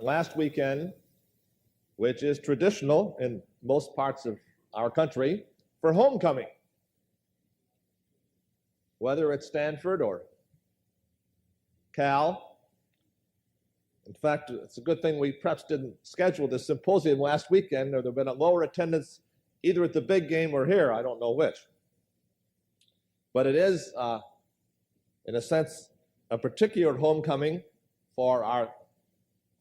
last weekend, which is traditional in most parts of our country, for homecoming. Whether it's Stanford or Cal. In fact, it's a good thing we perhaps didn't schedule this symposium last weekend, or there would have been a lower attendance either at the big game or here, I don't know which. But it is, in a sense, a particular homecoming for our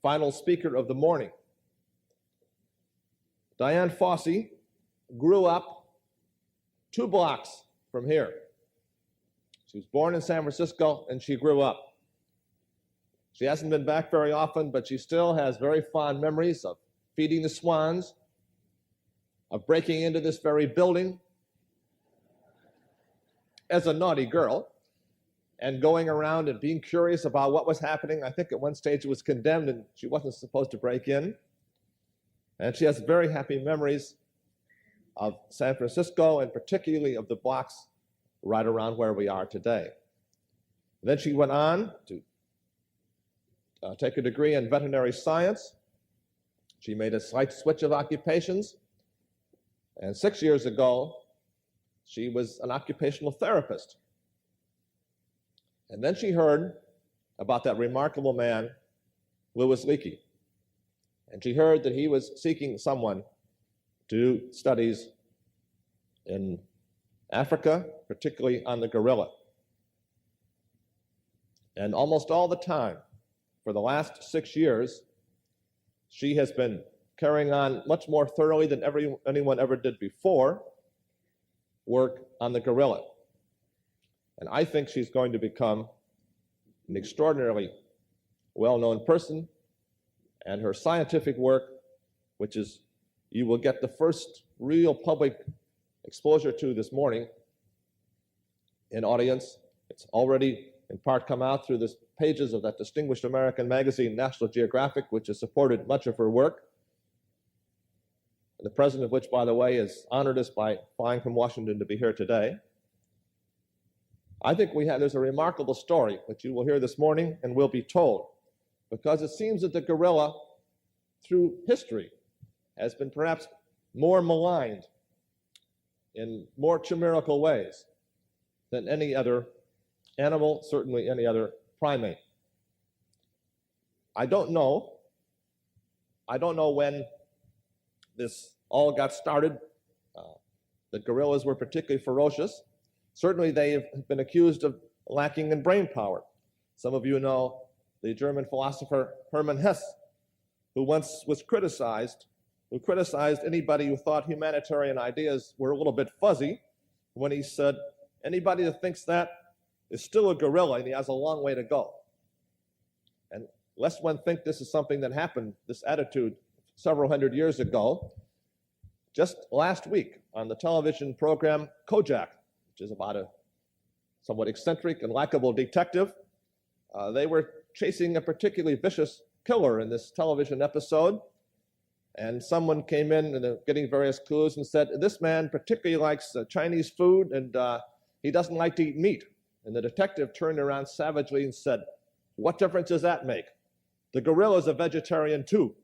final speaker of the morning. Dian Fossey grew up 2 blocks from here. She was born in San Francisco and she grew up. She hasn't been back very often, but she still has very fond memories of feeding the swans, of breaking into this very building as a naughty girl, and going around and being curious about what was happening. I think at one stage it was condemned and she wasn't supposed to break in. And she has very happy memories of San Francisco and particularly of the blocks right around where we are today. Then she went on to take a degree in veterinary science. She made a slight switch of occupations. And 6 years ago, she was an occupational therapist. And then she heard about that remarkable man, Louis Leakey. And she heard that he was seeking someone to do studies in Africa, particularly on the gorilla. And almost all the time, for the last 6 years, she has been carrying on much more thoroughly than anyone ever did before, work on the gorilla. And I think she's going to become an extraordinarily well-known person, and her scientific work, which is, you will get the first real public exposure to this morning in audience. It's already in part come out through the pages of that distinguished American magazine, National Geographic, which has supported much of her work. And the president of which, by the way, has honored us by flying from Washington to be here today. I think there's a remarkable story which you will hear this morning and will be told, because it seems that the gorilla, through history, has been perhaps more maligned in more chimerical ways than any other animal, certainly any other primate. I don't know when this all got started. The gorillas were particularly ferocious. Certainly they have been accused of lacking in brain power. Some of you know the German philosopher Hermann Hesse, who once was criticized anybody who thought humanitarian ideas were a little bit fuzzy, when he said, anybody that thinks that is still a gorilla and he has a long way to go. And lest one think this is something that happened, this attitude, several hundred years ago, just last week on the television program Kojak, which is about a somewhat eccentric and likable detective, they were chasing a particularly vicious killer in this television episode. And someone came in and getting various clues and said, this man particularly likes Chinese food and he doesn't like to eat meat. And the detective turned around savagely and said, what difference does that make? The gorilla's a vegetarian too.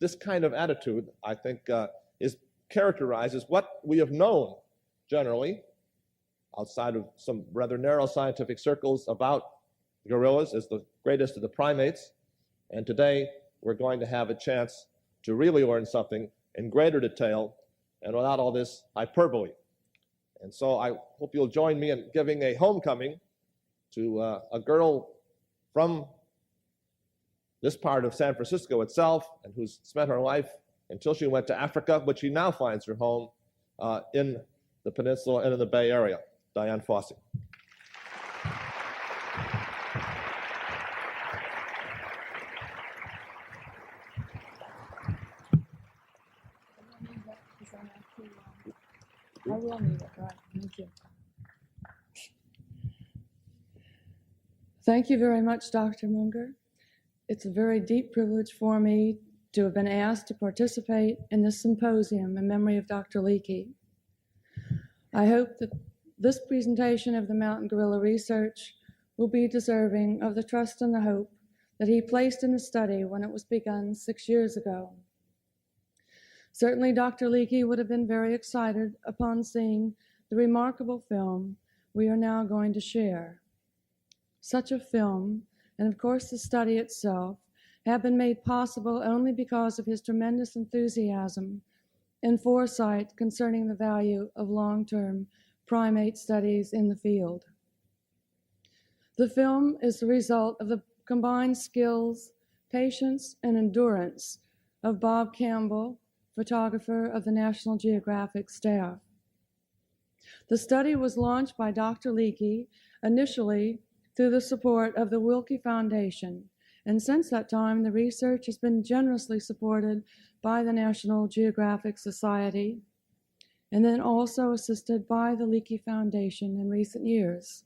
This kind of attitude, I think, characterizes what we have known generally, outside of some rather narrow scientific circles, about gorillas as the greatest of the primates. And today, we're going to have a chance to really learn something in greater detail and without all this hyperbole. And so I hope you'll join me in giving a homecoming to a girl from this part of San Francisco itself, and who's spent her life until she went to Africa, but she now finds her home in the peninsula and in the Bay Area. Dian Fossey. I will need it, right? Thank you. Thank you very much, Dr. Munger. It's a very deep privilege for me to have been asked to participate in this symposium in memory of Dr. Leakey. I hope that this presentation of the mountain gorilla research will be deserving of the trust and the hope that he placed in the study when it was begun 6 years ago. Certainly, Dr. Leakey would have been very excited upon seeing the remarkable film we are now going to share. Such a film, and of course the study itself, have been made possible only because of his tremendous enthusiasm and foresight concerning the value of long-term primate studies in the field. The film is the result of the combined skills, patience, and endurance of Bob Campbell, photographer of the National Geographic staff. The study was launched by Dr. Leakey initially through the support of the Leakey Foundation, and since that time the research has been generously supported by the National Geographic Society, and then also assisted by the Leakey Foundation in recent years.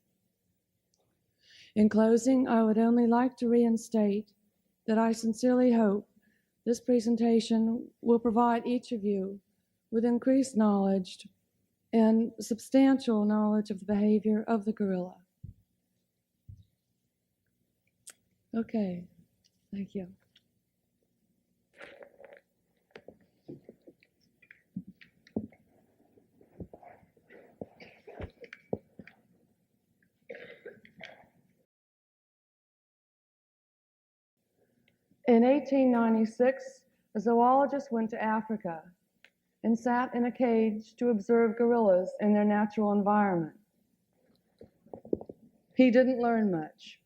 In closing, I would only like to reinstate that I sincerely hope this presentation will provide each of you with increased knowledge and substantial knowledge of the behavior of the gorilla. Okay, thank you. In 1896, a zoologist went to Africa and sat in a cage to observe gorillas in their natural environment. He didn't learn much.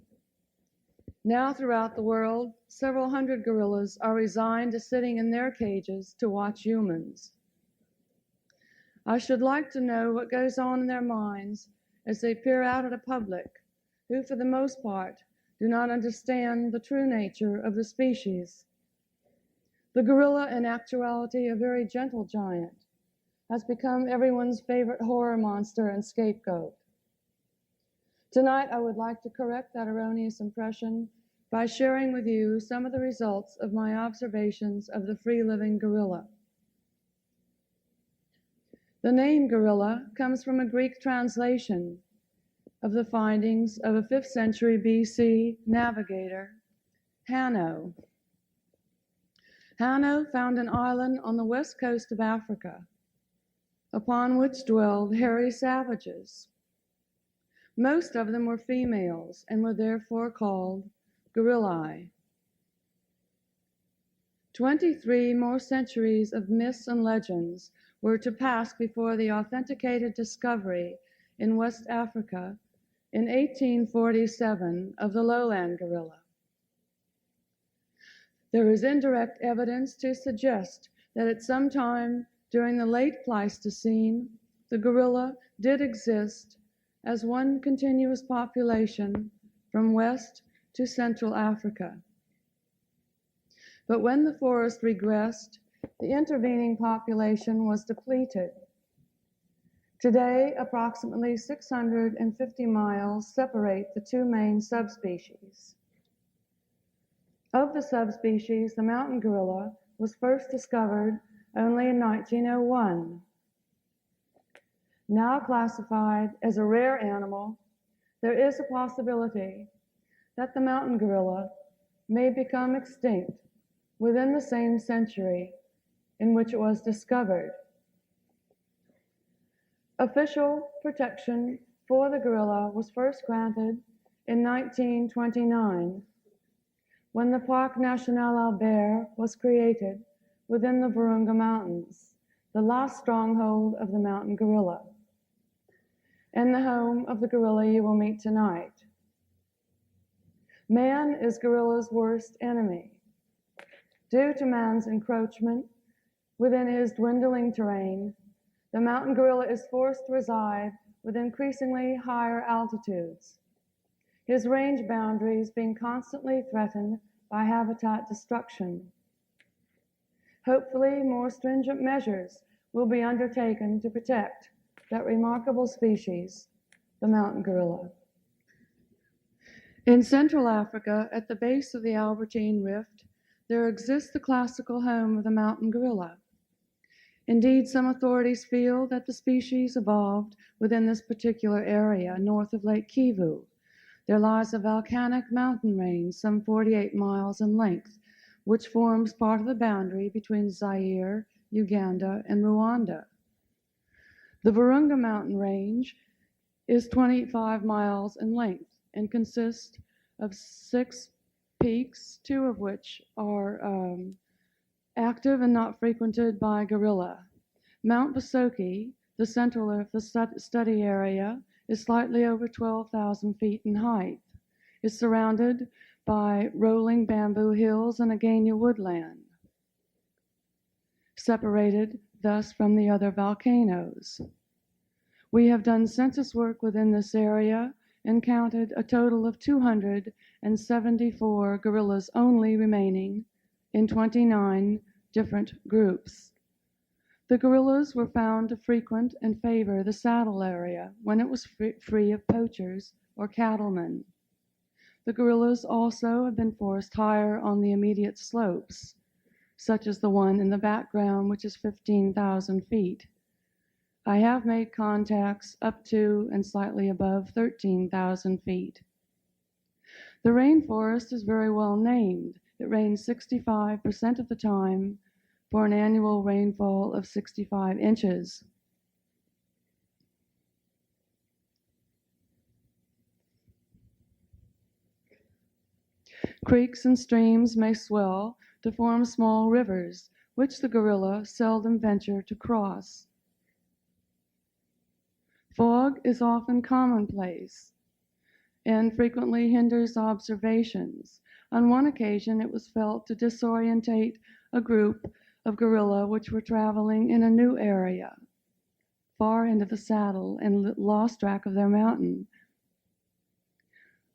Now throughout the world, several hundred gorillas are resigned to sitting in their cages to watch humans. I should like to know what goes on in their minds as they peer out at a public who, for the most part, do not understand the true nature of the species. The gorilla, in actuality a very gentle giant, has become everyone's favorite horror monster and scapegoat. Tonight, I would like to correct that erroneous impression by sharing with you some of the results of my observations of the free-living gorilla. The name gorilla comes from a Greek translation of the findings of a 5th century BC navigator, Hanno. Hanno found an island on the west coast of Africa, upon which dwelled hairy savages. Most of them were females and were therefore called gorillae. 23 more centuries of myths and legends were to pass before the authenticated discovery in West Africa in 1847 of the lowland gorilla. There is indirect evidence to suggest that at some time during the late Pleistocene, the gorilla did exist as one continuous population from West to Central Africa. But when the forest regressed, the intervening population was depleted. Today, approximately 650 miles separate the two main subspecies. Of the subspecies, the mountain gorilla was first discovered only in 1901. Now classified as a rare animal, there is a possibility that the mountain gorilla may become extinct within the same century in which it was discovered. Official protection for the gorilla was first granted in 1929 when the Parc National Albert was created within the Virunga Mountains, the last stronghold of the mountain gorilla, and the home of the gorilla you will meet tonight. Man is gorilla's worst enemy. Due to man's encroachment within his dwindling terrain, the mountain gorilla is forced to reside with increasingly higher altitudes, his range boundaries being constantly threatened by habitat destruction. Hopefully, more stringent measures will be undertaken to protect that remarkable species, the mountain gorilla. In Central Africa, at the base of the Albertine Rift, there exists the classical home of the mountain gorilla. Indeed, some authorities feel that the species evolved within this particular area north of Lake Kivu. there lies a volcanic mountain range some 48 miles in length, which forms part of the boundary between Zaire, Uganda, and Rwanda. The Virunga Mountain Range is 25 miles in length and consists of 6 peaks, 2 of which are active and not frequented by gorilla. Mount Fossey, the central of the study area, is slightly over 12,000 feet in height. It's surrounded by rolling bamboo hills and Agania woodland, separated thus from the other volcanoes. We have done census work within this area and counted a total of 274 gorillas only remaining in 29 different groups. The gorillas were found to frequent and favor the saddle area when it was free of poachers or cattlemen. The gorillas also have been forced higher on the immediate slopes, such as the one in the background, which is 15,000 feet. I have made contacts up to and slightly above 13,000 feet. The rainforest is very well named. It rains 65% of the time for an annual rainfall of 65 inches. Creeks and streams may swell to form small rivers, which the gorilla seldom venture to cross. Fog is often commonplace and frequently hinders observations. On one occasion, it was felt to disorientate a group of gorilla which were traveling in a new area, far into the saddle, and lost track of their mountain.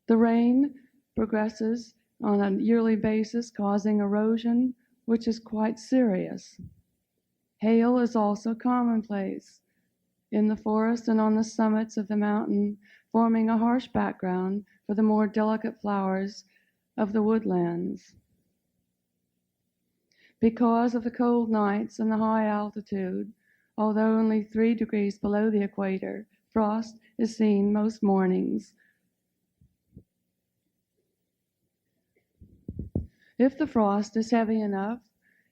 The rain progresses on a yearly basis, causing erosion, which is quite serious. Hail is also commonplace in the forest and on the summits of the mountain, forming a harsh background for the more delicate flowers of the woodlands. Because of the cold nights and the high altitude, although only 3 degrees below the equator, frost is seen most mornings. If the frost is heavy enough,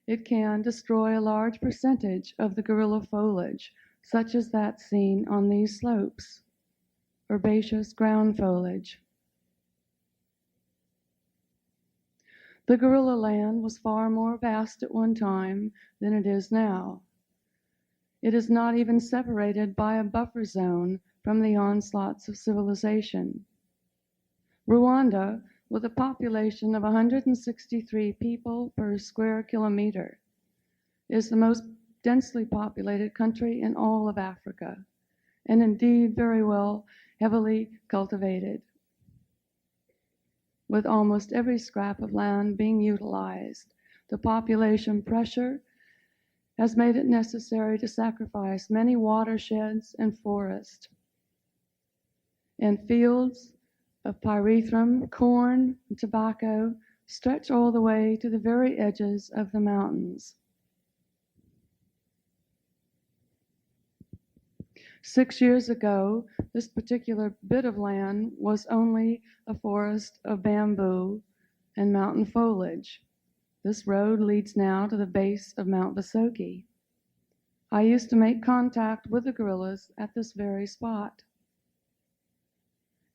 it can destroy a large percentage of the gorilla foliage, such as that seen on these slopes, herbaceous ground foliage. The gorilla land was far more vast at one time than it is now. It is not even separated by a buffer zone from the onslaughts of civilization. Rwanda, with a population of 163 people per square kilometer, is the most densely populated country in all of Africa, and indeed very well heavily cultivated, with almost every scrap of land being utilized. The population pressure has made it necessary to sacrifice many watersheds and forests, and fields of pyrethrum, corn, and tobacco stretch all the way to the very edges of the mountains. 6 years ago, this particular bit of land was only a forest of bamboo and mountain foliage. This road leads now to the base of Mount Fossey. I used to make contact with the gorillas at this very spot.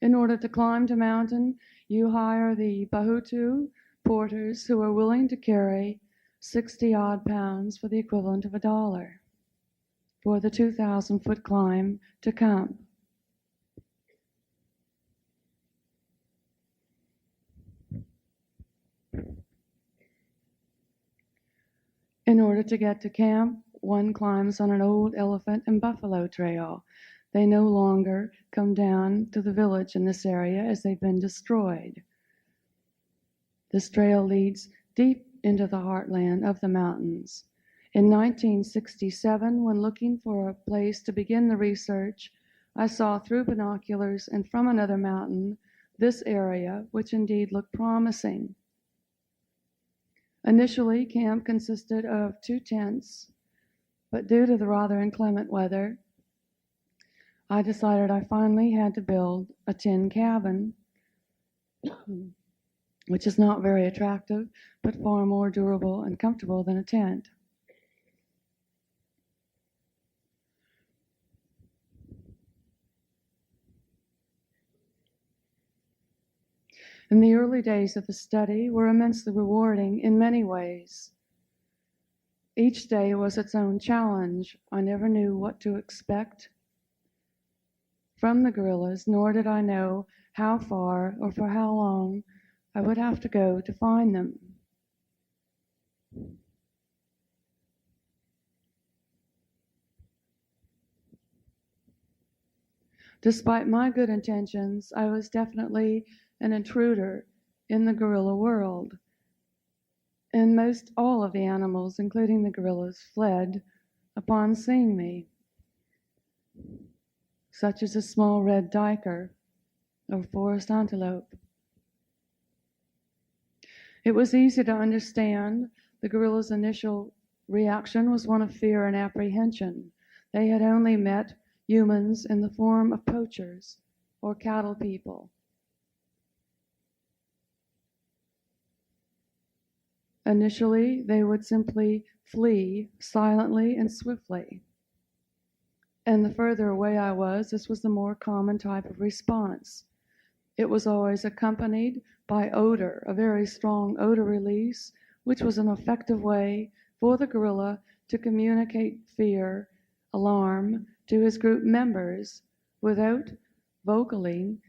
In order to climb the mountain, you hire the Bahutu porters who are willing to carry 60-odd pounds for the equivalent of $1 for the 2,000-foot climb to camp. In order to get to camp, one climbs on an old elephant and buffalo trail. They no longer come down to the village in this area as they've been destroyed. This trail leads deep into the heartland of the mountains. In 1967, when looking for a place to begin the research, I saw through binoculars and from another mountain this area, which indeed looked promising. Initially, camp consisted of 2 tents, but due to the rather inclement weather, I decided I finally had to build a tin cabin which is not very attractive, but far more durable and comfortable than a tent. In the early days of the study were immensely rewarding in many ways. Each day was its own challenge. I never knew what to expect from the gorillas, nor did I know how far or for how long I would have to go to find them. Despite my good intentions, I was definitely an intruder in the gorilla world. And most all of the animals, including the gorillas, fled upon seeing me, such as a small red duiker or forest antelope. It was easy to understand the gorillas' initial reaction was one of fear and apprehension. They had only met humans in the form of poachers or cattle people. Initially, they would simply flee silently and swiftly. And the further away I was, this was the more common type of response. It was always accompanied by odor, a very strong odor release, which was an effective way for the gorilla to communicate fear, alarm to his group members without vocalizing,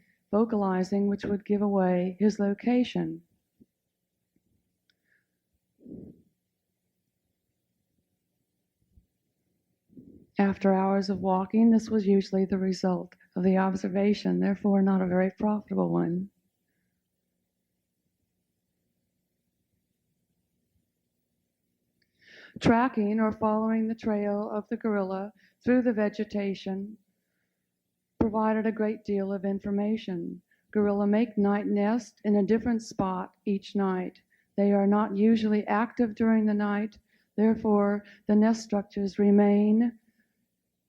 which would give away his location. After hours of walking, this was usually the result of the observation, therefore not a very profitable one. Tracking or following the trail of the gorilla through the vegetation provided a great deal of information. Gorilla make night nest in a different spot each night. They are not usually active during the night, therefore the nest structures remain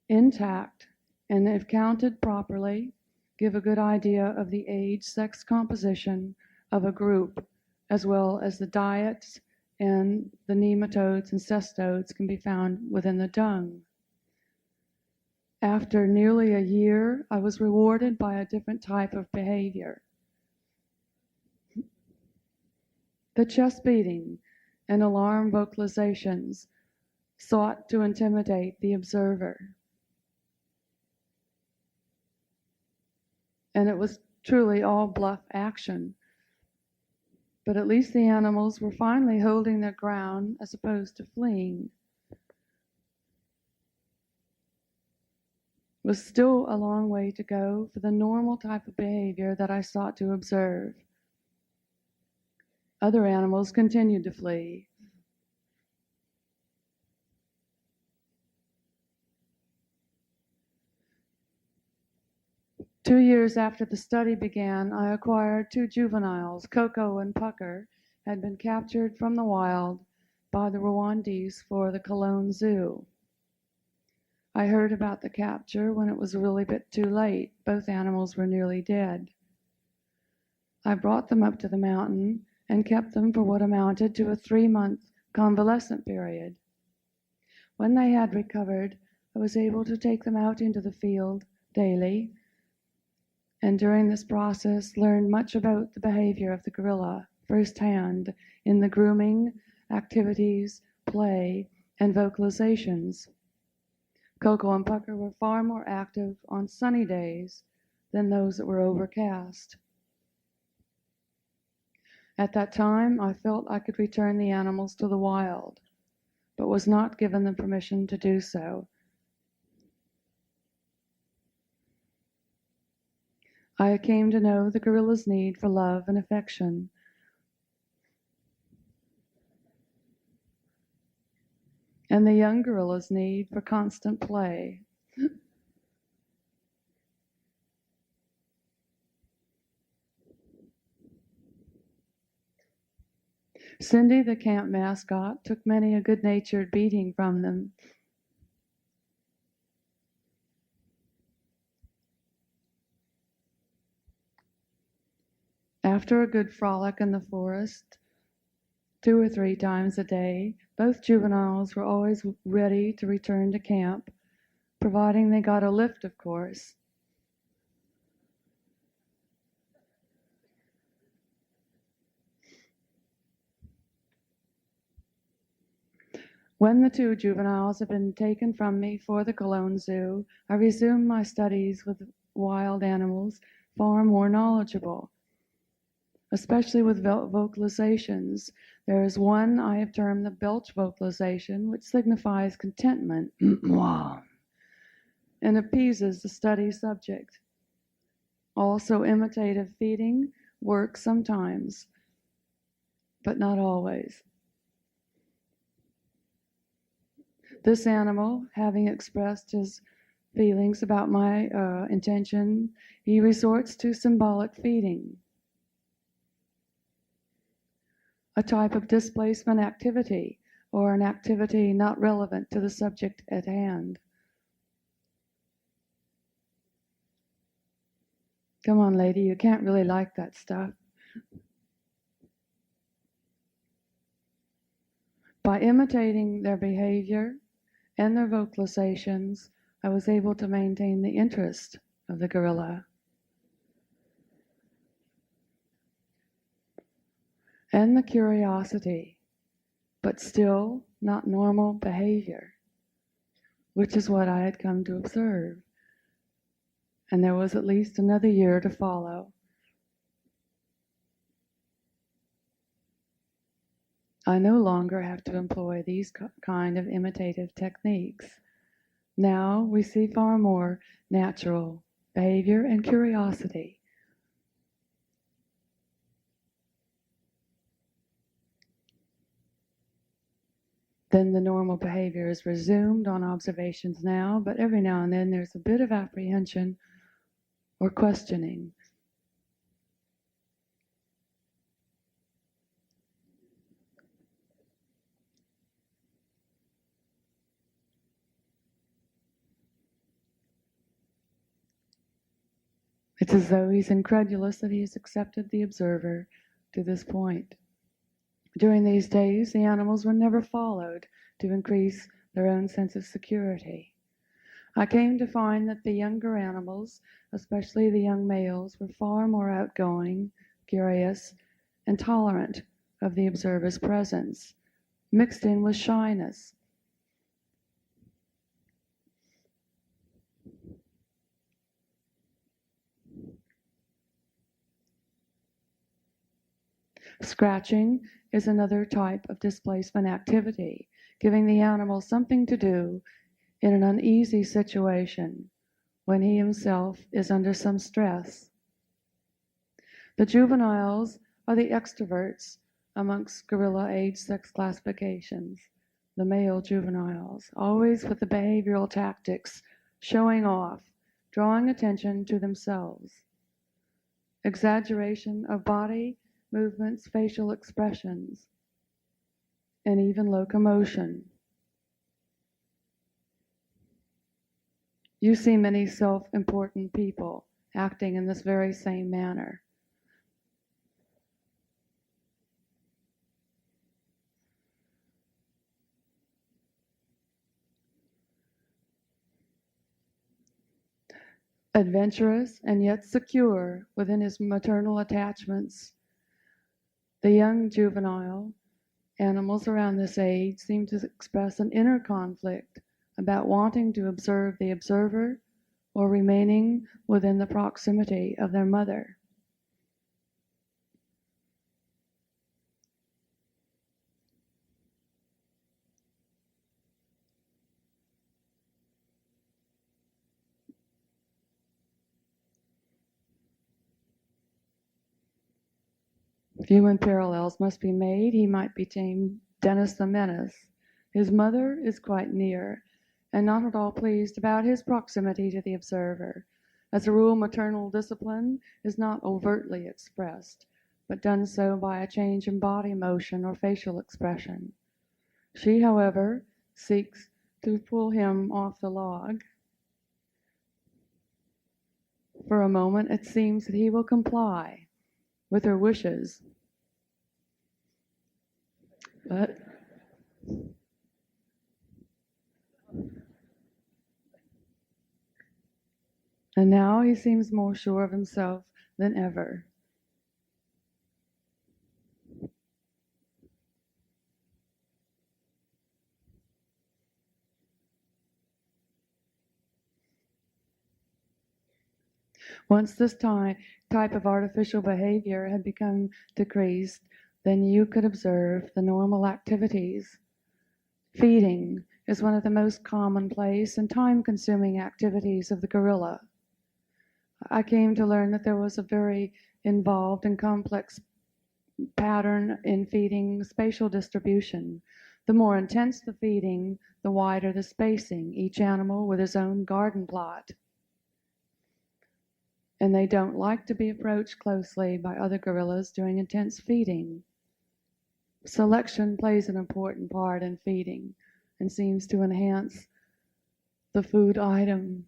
intact, and if counted properly, give a good idea of the age, sex composition of a group, as well as the diets and the nematodes and cestodes can be found within the dung. After nearly a year, I was rewarded by a different type of behavior. The chest beating and alarm vocalizations sought to intimidate the observer. And it was truly all bluff action. But at least the animals were finally holding their ground as opposed to fleeing. It was still a long way to go for the normal type of behavior that I sought to observe. Other animals continued to flee. Two years after the study began, I acquired two juveniles. Coco and Pucker had been captured from the wild by the Rwandese for the Cologne Zoo. I heard about the capture when it was really a bit too late. Both animals were nearly dead. I brought them up to the mountain and kept them for what amounted to a 3-month convalescent period. When they had recovered, I was able to take them out into the field daily, and during this process learned much about the behavior of the gorilla firsthand in the grooming, activities, play, and vocalizations. Coco and Pucker were far more active on sunny days than those that were overcast. At that time, I felt I could return the animals to the wild, but was not given the permission to do so. I came to know the gorilla's need for love and affection. And the young gorilla's need for constant play. Cindy, the camp mascot, took many a good-natured beating from them. After a good frolic in the forest, 2 or 3 times a day, both juveniles were always ready to return to camp, providing they got a lift, of course. When the 2 juveniles had been taken from me for the Cologne Zoo, I resumed my studies with wild animals, far more knowledgeable, especially with vocalizations. There is one I have termed the belch vocalization, which signifies contentment and appeases the study subject. Also, imitative feeding works sometimes, but not always. This animal, having expressed his feelings about my intention, he resorts to symbolic feeding, a type of displacement activity, or an activity not relevant to the subject at hand. Come on, lady, you can't really like that stuff. By imitating their behavior and their vocalizations, I was able to maintain the interest of the gorilla and the curiosity, but still not normal behavior, which is what I had come to observe. And there was at least another year to follow. I no longer have to employ these kind of imitative techniques. Now we see far more natural behavior and curiosity. Then the normal behavior is resumed on observations now, but every now and then there's a bit of apprehension or questioning. It's as though he's incredulous that he has accepted the observer to this point. During these days, the animals were never followed to increase their own sense of security. I came to find that the younger animals, especially the young males, were far more outgoing, curious, and tolerant of the observer's presence, mixed in with shyness. Scratching is another type of displacement activity, giving the animal something to do in an uneasy situation when he himself is under some stress. The juveniles are the extroverts amongst gorilla age sex classifications, the male juveniles, always with the behavioral tactics, showing off, drawing attention to themselves. Exaggeration of body, movements, facial expressions, and even locomotion. You see many self-important people acting in this very same manner. Adventurous and yet secure within his maternal attachments, the young juvenile animals around this age seem to express an inner conflict about wanting to observe the observer or remaining within the proximity of their mother. Human parallels must be made. He might be tamed Dennis the Menace. His mother is quite near, and not at all pleased about his proximity to the observer. As a rule, maternal discipline is not overtly expressed, but done so by a change in body motion or facial expression. She, however, seeks to pull him off the log. For a moment, it seems that he will comply, with her wishes. But and now he seems more sure of himself than ever. Once this type of artificial behavior had become decreased, then you could observe the normal activities. Feeding is one of the most commonplace and time-consuming activities of the gorilla. I came to learn that there was a very involved and complex pattern in feeding spatial distribution. The more intense the feeding, the wider the spacing, each animal with his own garden plot. And they don't like to be approached closely by other gorillas during intense feeding. Selection plays an important part in feeding and seems to enhance the food item.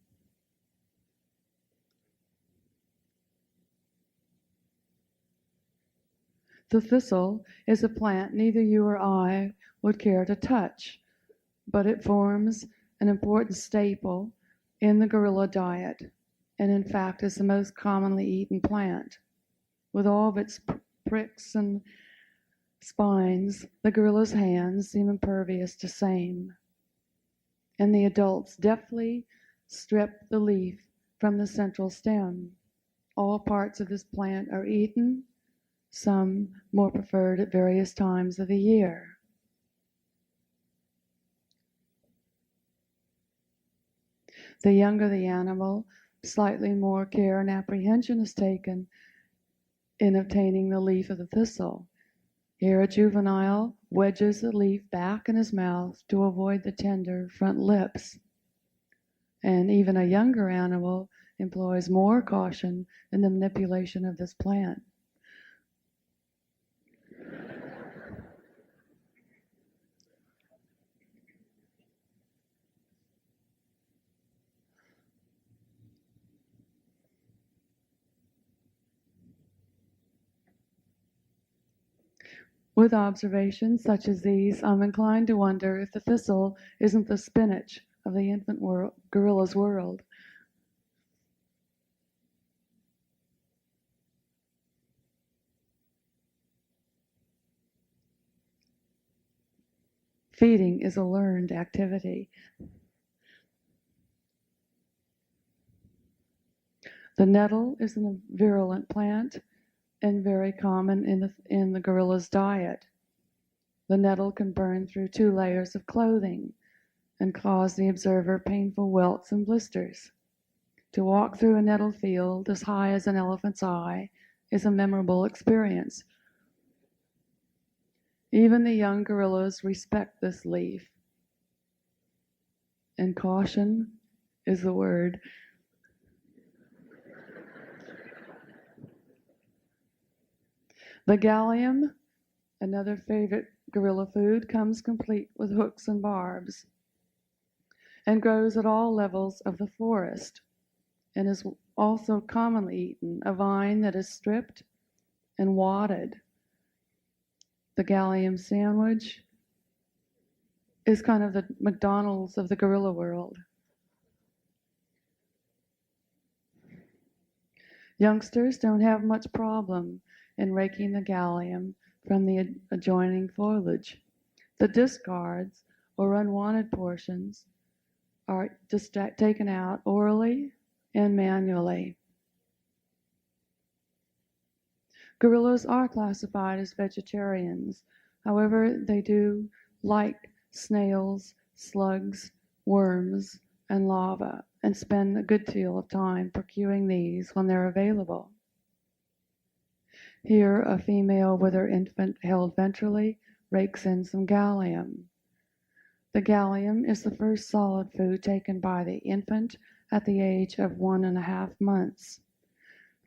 The thistle is a plant neither you or I would care to touch, but it forms an important staple in the gorilla diet, and in fact is the most commonly eaten plant. With all of its pricks and spines, the gorilla's hands seem impervious to same, and the adults deftly strip the leaf from the central stem. All parts of this plant are eaten, some more preferred at various times of the year. The younger the animal, slightly more care and apprehension is taken in obtaining the leaf of the thistle. Here a juvenile wedges the leaf back in his mouth to avoid the tender front lips. And even a younger animal employs more caution in the manipulation of this plant. With observations such as these, I'm inclined to wonder if the thistle isn't the spinach of the infant gorilla's world. Feeding is a learned activity. The nettle is a virulent plant and very common in the gorilla's diet. The nettle can burn through 2 layers of clothing and cause the observer painful welts and blisters. To walk through a nettle field as high as an elephant's eye is a memorable experience. Even the young gorillas respect this leaf, and caution is the word. The gallium, another favorite gorilla food, comes complete with hooks and barbs and grows at all levels of the forest and is also commonly eaten, a vine that is stripped and wadded. The gallium sandwich is kind of the McDonald's of the gorilla world. Youngsters don't have much problem in raking the gallium from the adjoining foliage. The discards or unwanted portions are just taken out orally and manually. Gorillas are classified as vegetarians. However, they do like snails, slugs, worms, and larvae, and spend a good deal of time procuring these when they're available. Here, a female with her infant held ventrally rakes in some gallium. The gallium is the first solid food taken by the infant at the age of 1.5 months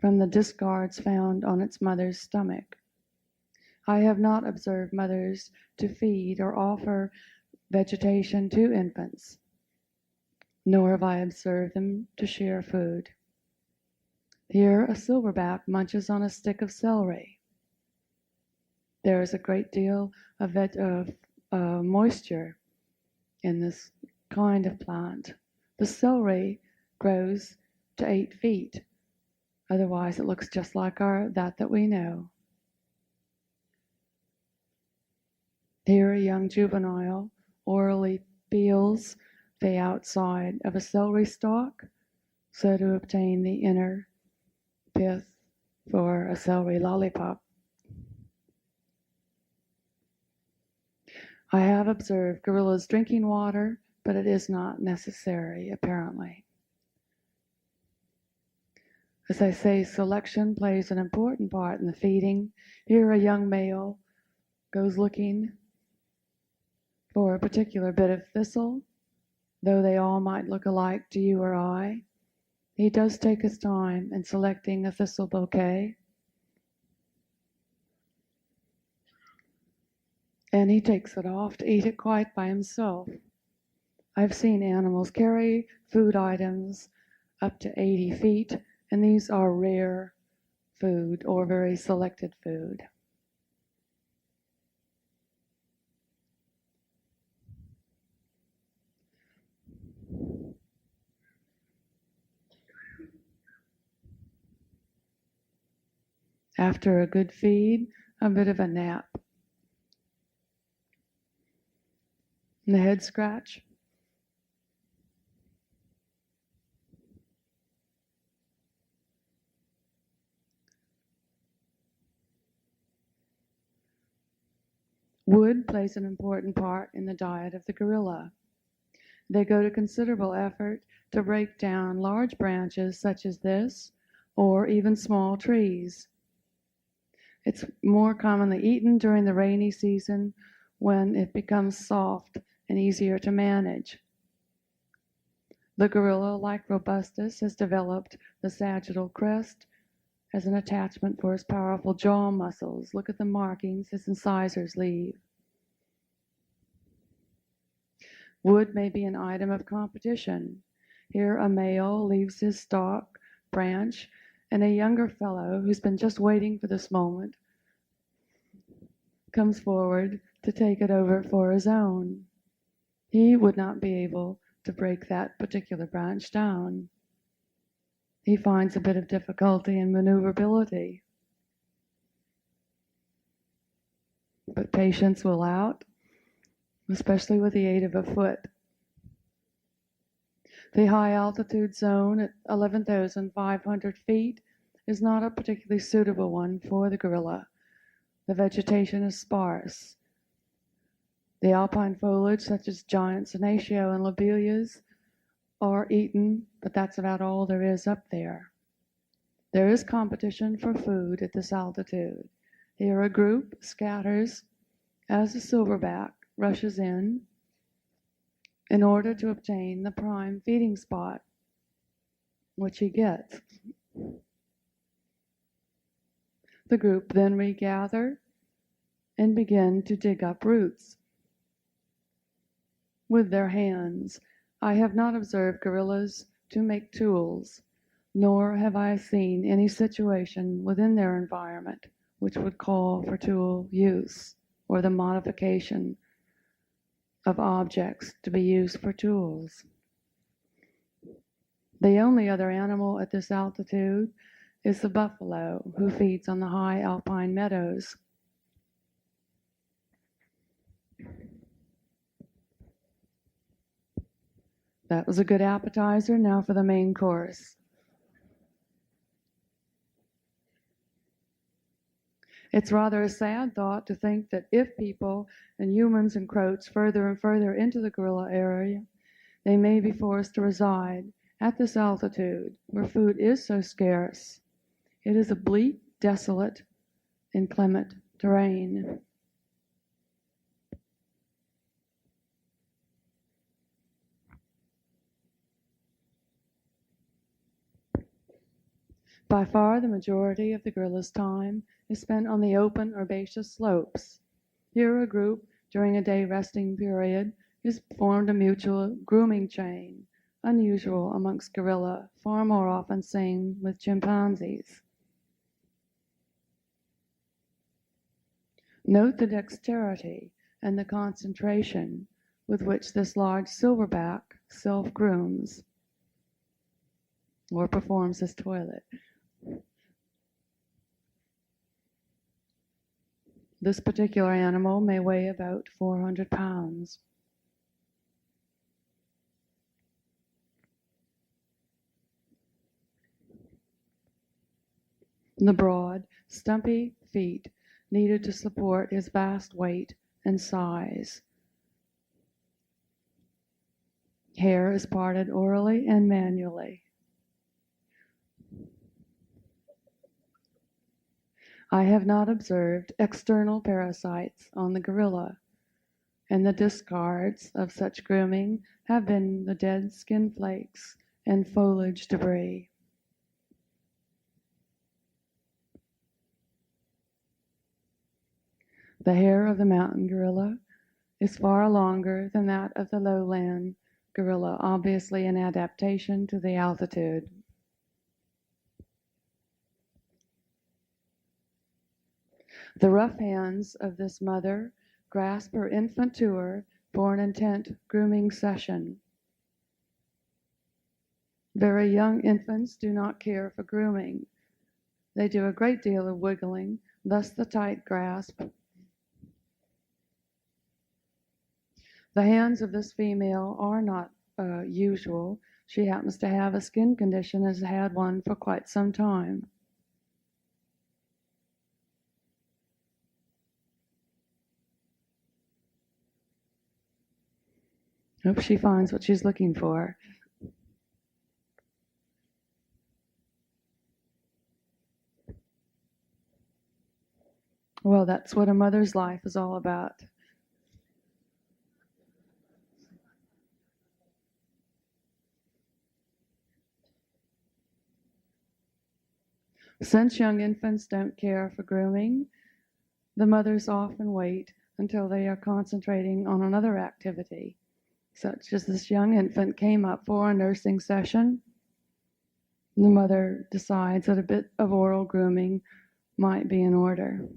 from the discards found on its mother's stomach. I have not observed mothers to feed or offer vegetation to infants, nor have I observed them to share food. Here, a silverback munches on a stick of celery. There is a great deal of moisture in this kind of plant. The celery grows to 8 feet. Otherwise, it looks just like that we know. Here, a young juvenile orally peels the outside of a celery stalk so to obtain the inner pith for a celery lollipop. I have observed gorillas drinking water, but it is not necessary, apparently. As I say, selection plays an important part in the feeding. Here, a young male goes looking for a particular bit of thistle, though they all might look alike to you or I. He does take his time in selecting a thistle bouquet, and he takes it off to eat it quite by himself. I've seen animals carry food items up to 80 feet, and these are rare food or very selected food. After a good feed, a bit of a nap. And the head scratch. Wood plays an important part in the diet of the gorilla. They go to considerable effort to break down large branches such as this, or even small trees. It's more commonly eaten during the rainy season when it becomes soft and easier to manage. The gorilla, like Robustus, has developed the sagittal crest as an attachment for his powerful jaw muscles. Look at the markings his incisors leave. Wood may be an item of competition. Here a male leaves his stalk, branch, and a younger fellow who's been just waiting for this moment comes forward to take it over for his own. He would not be able to break that particular branch down. He finds a bit of difficulty in maneuverability. But patience will out, especially with the aid of a foot. The high altitude zone at 11,500 feet is not a particularly suitable one for the gorilla. The vegetation is sparse. The alpine foliage, such as giant senecio and lobelias, are eaten, but that's about all there is up there. There is competition for food at this altitude. Here a group scatters as the silverback rushes in order to obtain the prime feeding spot, which he gets. The group then regather and begin to dig up roots with their hands. I have not observed gorillas to make tools, nor have I seen any situation within their environment which would call for tool use or the modification of objects to be used for tools. The only other animal at this altitude is the buffalo, who feeds on the high alpine meadows. That was a good appetizer. Now for the main course. It's rather a sad thought to think that if people and humans encroach further and further into the gorilla area, they may be forced to reside at this altitude where food is so scarce. It is a bleak, desolate, inclement terrain. By far the majority of the gorilla's time is spent on the open herbaceous slopes. Here a group, during a day resting period, has formed a mutual grooming chain, unusual amongst gorilla, far more often seen with chimpanzees. Note the dexterity and the concentration with which this large silverback self-grooms or performs his toilet. This particular animal may weigh about 400 pounds. The broad, stumpy feet needed to support his vast weight and size. Hair is parted orally and manually. I have not observed external parasites on the gorilla, and the discards of such grooming have been the dead skin flakes and foliage debris. The hair of the mountain gorilla is far longer than that of the lowland gorilla, obviously an adaptation to the altitude. The rough hands of this mother grasp her infant to her for an intent grooming session. Very young infants do not care for grooming. They do a great deal of wiggling, thus the tight grasp. The hands of this female are not usual. She happens to have a skin condition, has had one for quite some time. Hope she finds what she's looking for. Well, that's what a mother's life is all about. Since young infants don't care for grooming, the mothers often wait until they are concentrating on another activity, such as this young infant came up for a nursing session. The mother decides that a bit of oral grooming might be in order.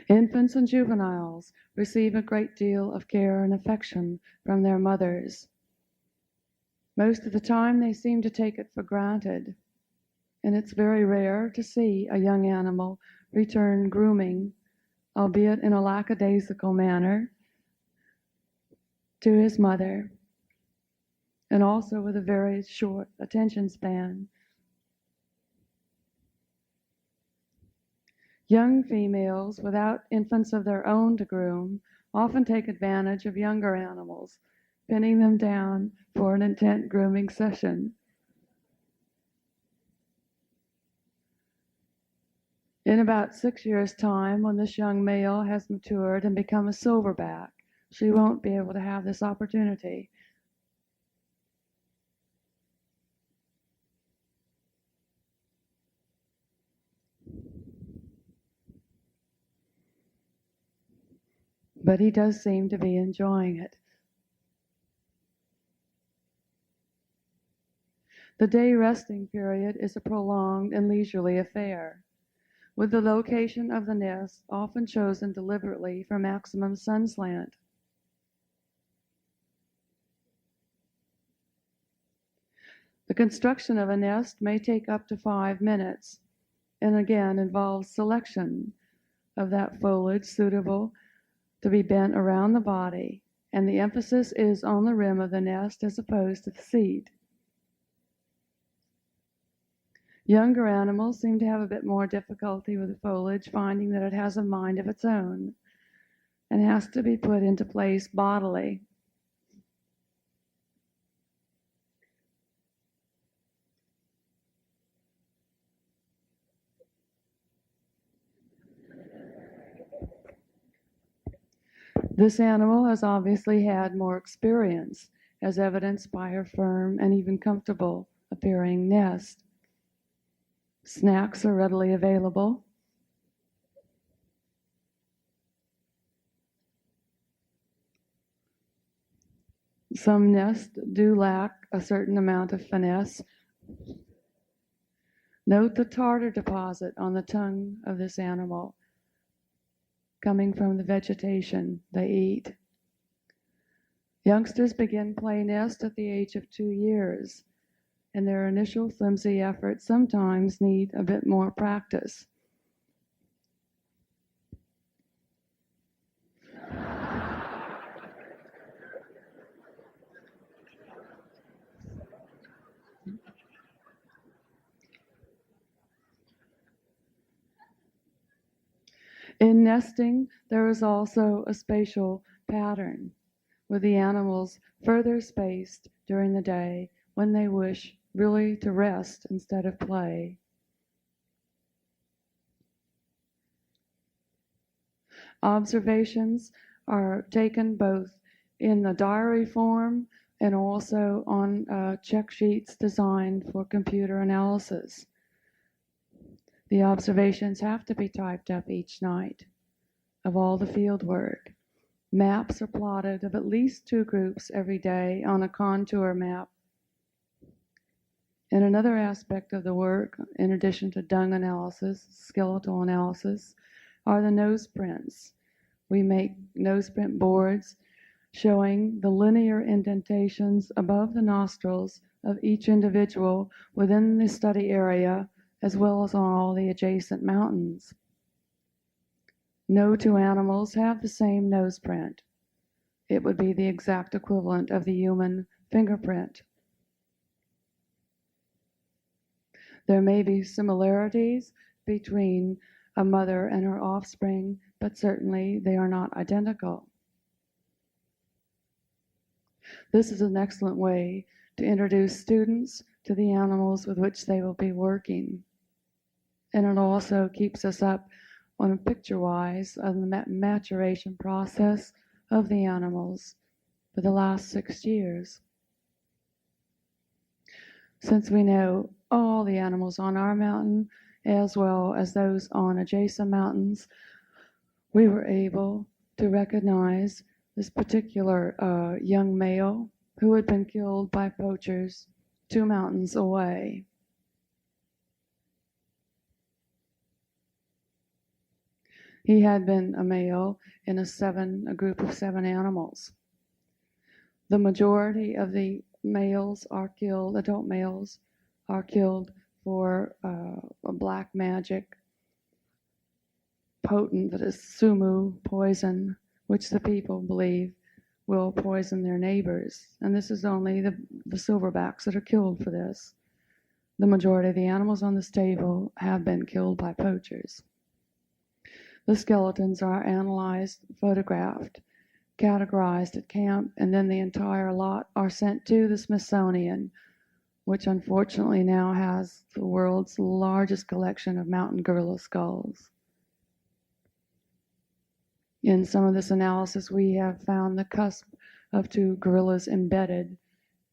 Infants and juveniles receive a great deal of care and affection from their mothers. Most of the time they seem to take it for granted, and it's very rare to see a young animal return grooming, albeit in a lackadaisical manner, to his mother, and also with a very short attention span. Young females without infants of their own to groom often take advantage of younger animals, pinning them down for an intent grooming session. In about 6 years' time, when this young male has matured and become a silverback, she won't be able to have this opportunity. But he does seem to be enjoying it. The day resting period is a prolonged and leisurely affair, with the location of the nest often chosen deliberately for maximum sun slant. The construction of a nest may take up to 5 minutes, and again involves selection of that foliage suitable to be bent around the body, and the emphasis is on the rim of the nest as opposed to the seat. Younger animals seem to have a bit more difficulty with the foliage, finding that it has a mind of its own and has to be put into place bodily. This animal has obviously had more experience as evidenced by her firm and even comfortable appearing nest. Snacks are readily available. Some nests do lack a certain amount of finesse. Note the tartar deposit on the tongue of this animal coming from the vegetation they eat. Youngsters begin play nest at the age of 2 years, and their initial flimsy efforts sometimes need a bit more practice. In nesting, there is also a spatial pattern, with the animals further spaced during the day when they wish really to rest instead of play. Observations are taken both in the diary form and also on check sheets designed for computer analysis. The observations have to be typed up each night of all the field work. Maps are plotted of at least 2 groups every day on a contour map. And another aspect of the work, in addition to dung analysis, skeletal analysis, are the nose prints. We make nose print boards showing the linear indentations above the nostrils of each individual within the study area, as well as on all the adjacent mountains. No 2 animals have the same nose print. It would be the exact equivalent of the human fingerprint. There may be similarities between a mother and her offspring, but certainly they are not identical. This is an excellent way to introduce students to the animals with which they will be working. And it also keeps us up on a picture-wise on the maturation process of the animals for the last 6 years. Since we know all the animals on our mountain, as well as those on adjacent mountains, we were able to recognize this particular young male who had been killed by poachers 2 mountains away. He had been a male in a group of 7 animals. The majority of the males are killed, adult males are killed for a black magic potent, that is sumu poison, which the people believe will poison their neighbors. And this is only the silverbacks that are killed for this. The majority of the animals on this table have been killed by poachers. The skeletons are analyzed, photographed, categorized at camp, and then the entire lot are sent to the Smithsonian, which unfortunately now has the world's largest collection of mountain gorilla skulls. In some of this analysis, we have found the cusp of 2 gorillas embedded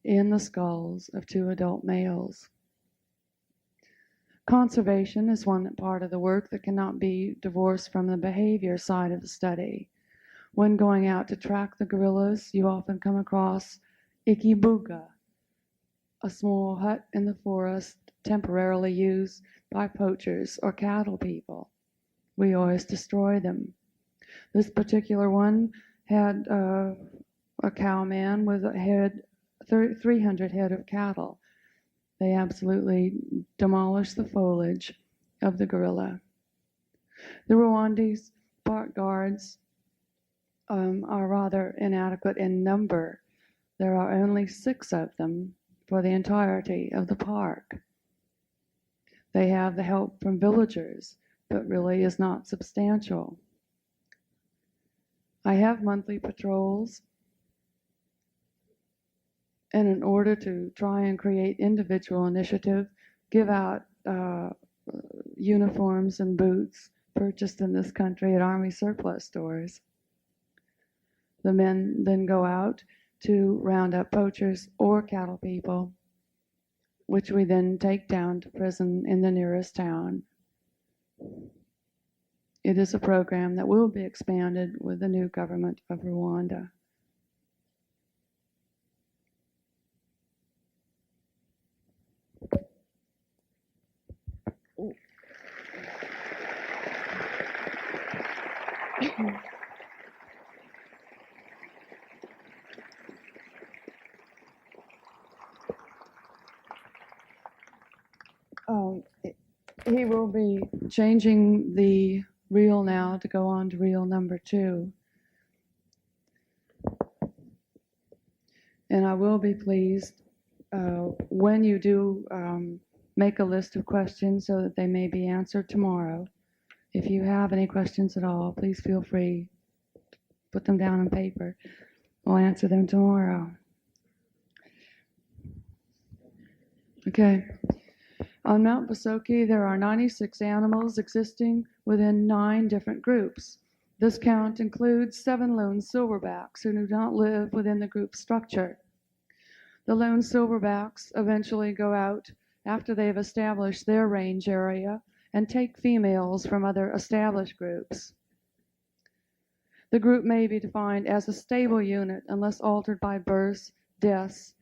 in the skulls of 2 adult males. Conservation is one part of the work that cannot be divorced from the behavior side of the study. When going out to track the gorillas, you often come across ikibuga, a small hut in the forest temporarily used by poachers or cattle people. We always destroy them. This particular one had a cowman with 300 head of cattle. They absolutely demolished the foliage of the gorilla. The Rwandese park guards are rather inadequate in number. There are only 6 of them for the entirety of the park. They have the help from villagers, but really is not substantial. I have monthly patrols, and in order to try and create individual initiative, give out uniforms and boots purchased in this country at Army surplus stores. The men then go out to round up poachers or cattle people, which we then take down to prison in the nearest town. It is a program that will be expanded with the new government of Rwanda. He will be changing the reel now to go on to reel number 2. And I will be pleased when you do make a list of questions so that they may be answered tomorrow. If you have any questions at all, please feel free to put them down on paper. We'll answer them tomorrow. Okay. On Mount Bosoki, there are 96 animals existing within 9 different groups. This count includes 7 lone silverbacks who do not live within the group structure. The lone silverbacks eventually go out after they have established their range area and take females from other established groups. The group may be defined as a stable unit unless altered by births, deaths,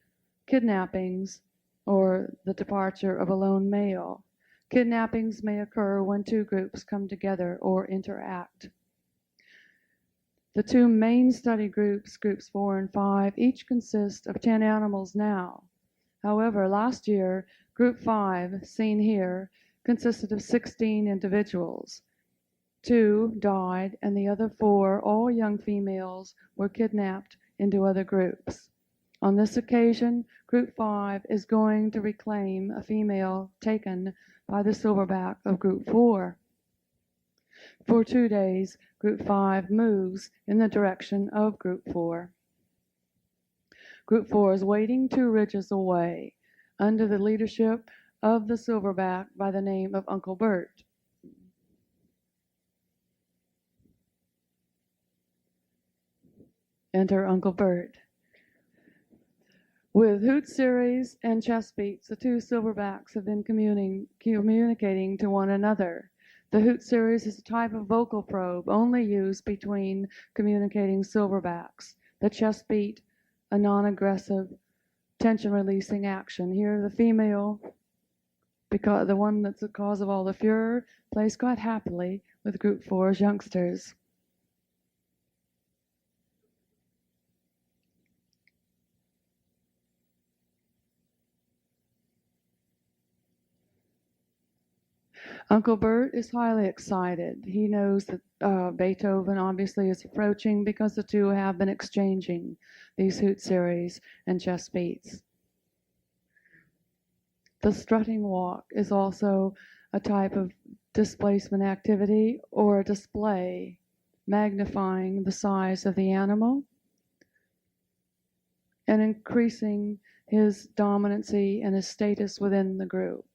kidnappings, or the departure of a lone male. Kidnappings may occur when 2 groups come together or interact. The 2 main study groups, groups 4 and 5, each consist of 10 animals now. However, last year, group 5, seen here, consisted of 16 individuals. 2 died, and the other 4, all young females, were kidnapped into other groups. On this occasion, Group 5 is going to reclaim a female taken by the silverback of Group 4. For 2 days, Group 5 moves in the direction of Group 4. Group 4 is waiting 2 ridges away, under the leadership of the silverback by the name of Uncle Bert. Enter Uncle Bert. With hoot series and chest beats, the 2 silverbacks have been communicating to one another. The hoot series is a type of vocal probe only used between communicating silverbacks. The chest beat, a non-aggressive, tension-releasing action. Here, the female, because the one that's the cause of all the furor, plays quite happily with Group 4's youngsters. Uncle Bert is highly excited. He knows that Beethoven obviously is approaching because the 2 have been exchanging these hoot series and chest beats. The strutting walk is also a type of displacement activity or a display, magnifying the size of the animal and increasing his dominancy and his status within the group.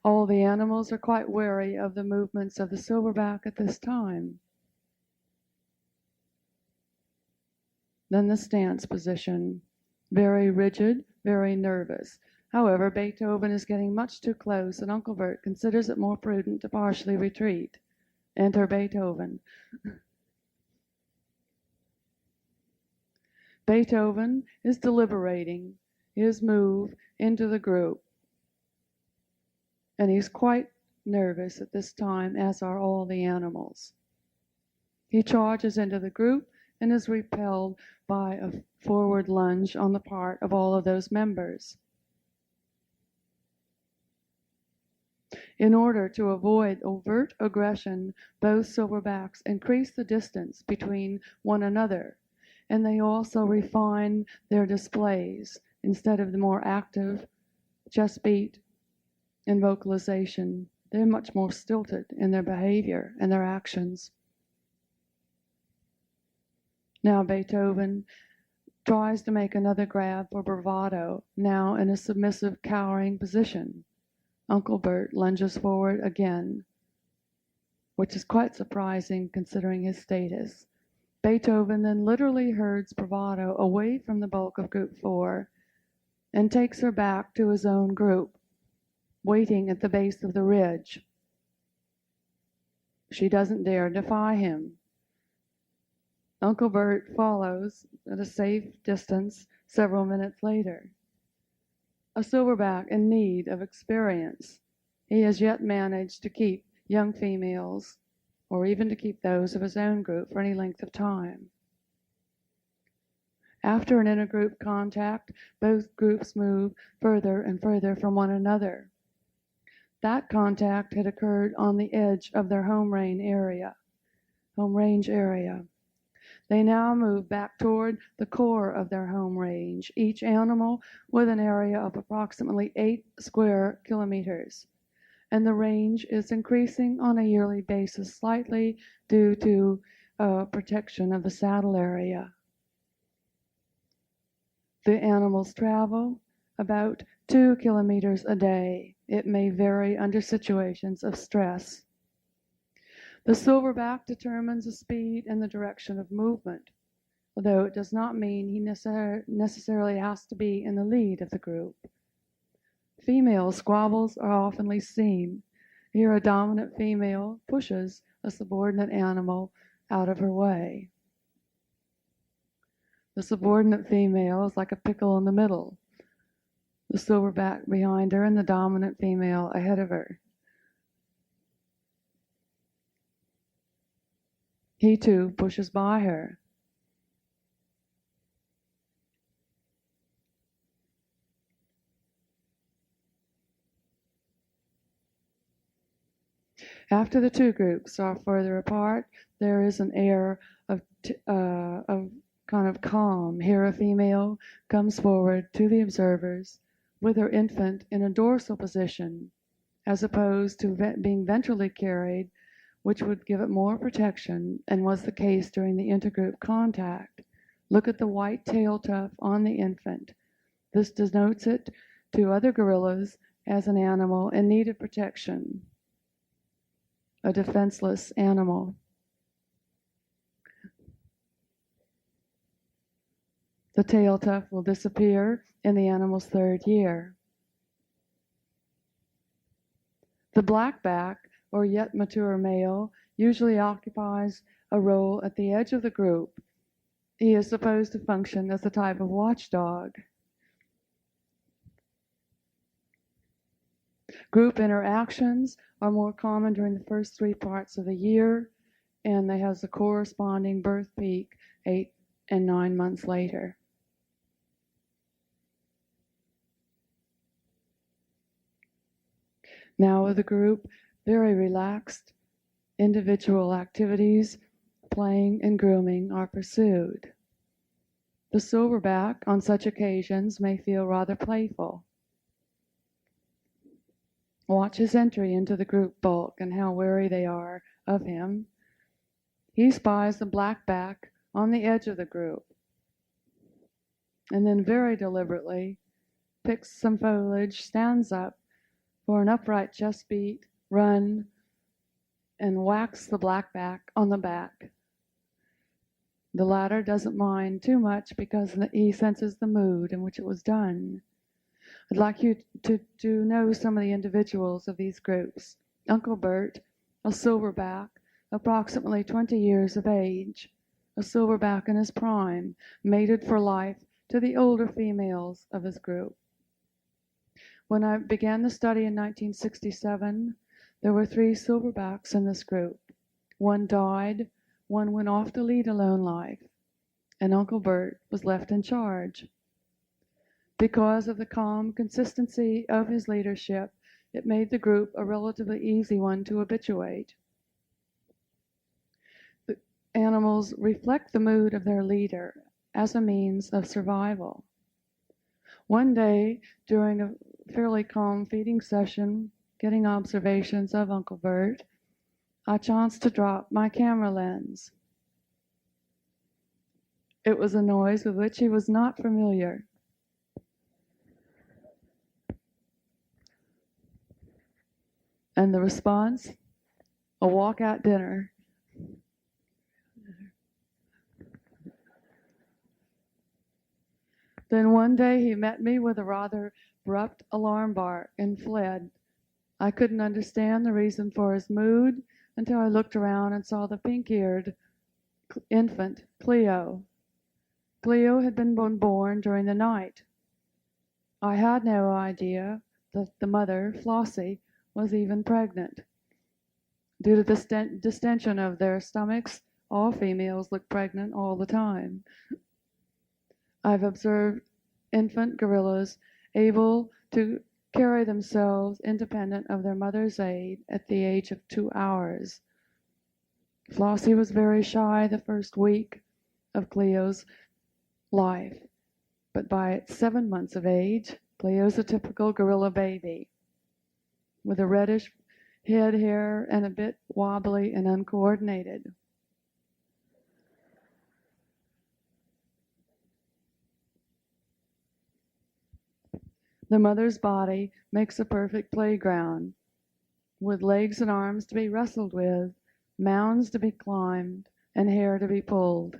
All the animals are quite wary of the movements of the silverback at this time. Then the stance position, very rigid, very nervous. However, Beethoven is getting much too close, and Uncle Bert considers it more prudent to partially retreat. Enter Beethoven. Beethoven is deliberating his move into the group. And he's quite nervous at this time, as are all the animals. He charges into the group and is repelled by a forward lunge on the part of all of those members. In order to avoid overt aggression, both silverbacks increase the distance between one another, and they also refine their displays. Instead of the more active chest beat and vocalization, they're much more stilted in their behavior and their actions. Now Beethoven tries to make another grab for bravado, now in a submissive, cowering position. Uncle Bert lunges forward again, which is quite surprising considering his status. Beethoven then literally herds Bravado away from the bulk of Group 4 and takes her back to his own group, waiting at the base of the ridge. She doesn't dare defy him. Uncle Bert follows at a safe distance several minutes later. A silverback in need of experience, he has yet managed to keep young females, or even to keep those of his own group for any length of time. After an intergroup contact, both groups move further and further from one another. That contact had occurred on the edge of their home range area. They now move back toward the core of their home range, each animal with an area of approximately 8 square kilometers. And the range is increasing on a yearly basis slightly due to protection of the saddle area. The animals travel about 2 kilometers a day. It may vary under situations of stress. The silverback determines the speed and the direction of movement, although it does not mean he necessarily has to be in the lead of the group. Female squabbles are often seen. Here a dominant female pushes a subordinate animal out of her way. The subordinate female is like a pickle in the middle, the silverback behind her and the dominant female ahead of her. He too pushes by her. After the two groups are further apart, there is an air of kind of calm. Here a female comes forward to the observers with her infant in a dorsal position, as opposed to being ventrally carried, which would give it more protection and was the case during the intergroup contact. Look at the white tail tuft on the infant. This denotes it to other gorillas as an animal in need of protection, a defenseless animal. The tail tuft will disappear in the animal's 3rd year. The blackback, or yet mature male, usually occupies a role at the edge of the group. He is supposed to function as a type of watchdog. Group interactions are more common during the first 3 parts of the year, and they have a corresponding birth peak 8 and 9 months later. Now with the group, very relaxed, individual activities, playing and grooming are pursued. The silverback on such occasions may feel rather playful. Watch his entry into the group bulk and how wary they are of him. He spies the blackback on the edge of the group, and then very deliberately picks some foliage, stands up for an upright chest beat, run, and whacks the blackback on the back. The latter doesn't mind too much because he senses the mood in which it was done. I'd like you to know some of the individuals of these groups. Uncle Bert, a silverback, approximately 20 years of age, a silverback in his prime, mated for life to the older females of his group. When I began the study in 1967, there were 3 silverbacks in this group. One died, one went off to lead a lone life, and Uncle Bert was left in charge. Because of the calm consistency of his leadership, it made the group a relatively easy one to habituate. The animals reflect the mood of their leader as a means of survival. One day, during a fairly calm feeding session, getting observations of Uncle Bert, I chanced to drop my camera lens. It was a noise with which he was not familiar. And the response, a walkout dinner. Then one day he met me with a rather abrupt alarm bark and fled. I couldn't understand the reason for his mood until I looked around and saw the pink-eared infant, Cleo. Cleo had been born during the night. I had no idea that the mother, Flossie, was even pregnant. Due to the distension of their stomachs, all females look pregnant all the time. I've observed infant gorillas able to carry themselves independent of their mother's aid at the age of 2 hours. Flossie was very shy the first week of Cleo's life, but by 7 months of age, Cleo's a typical gorilla baby with a reddish head hair and a bit wobbly and uncoordinated. The mother's body makes a perfect playground, with legs and arms to be wrestled with, mounds to be climbed, and hair to be pulled.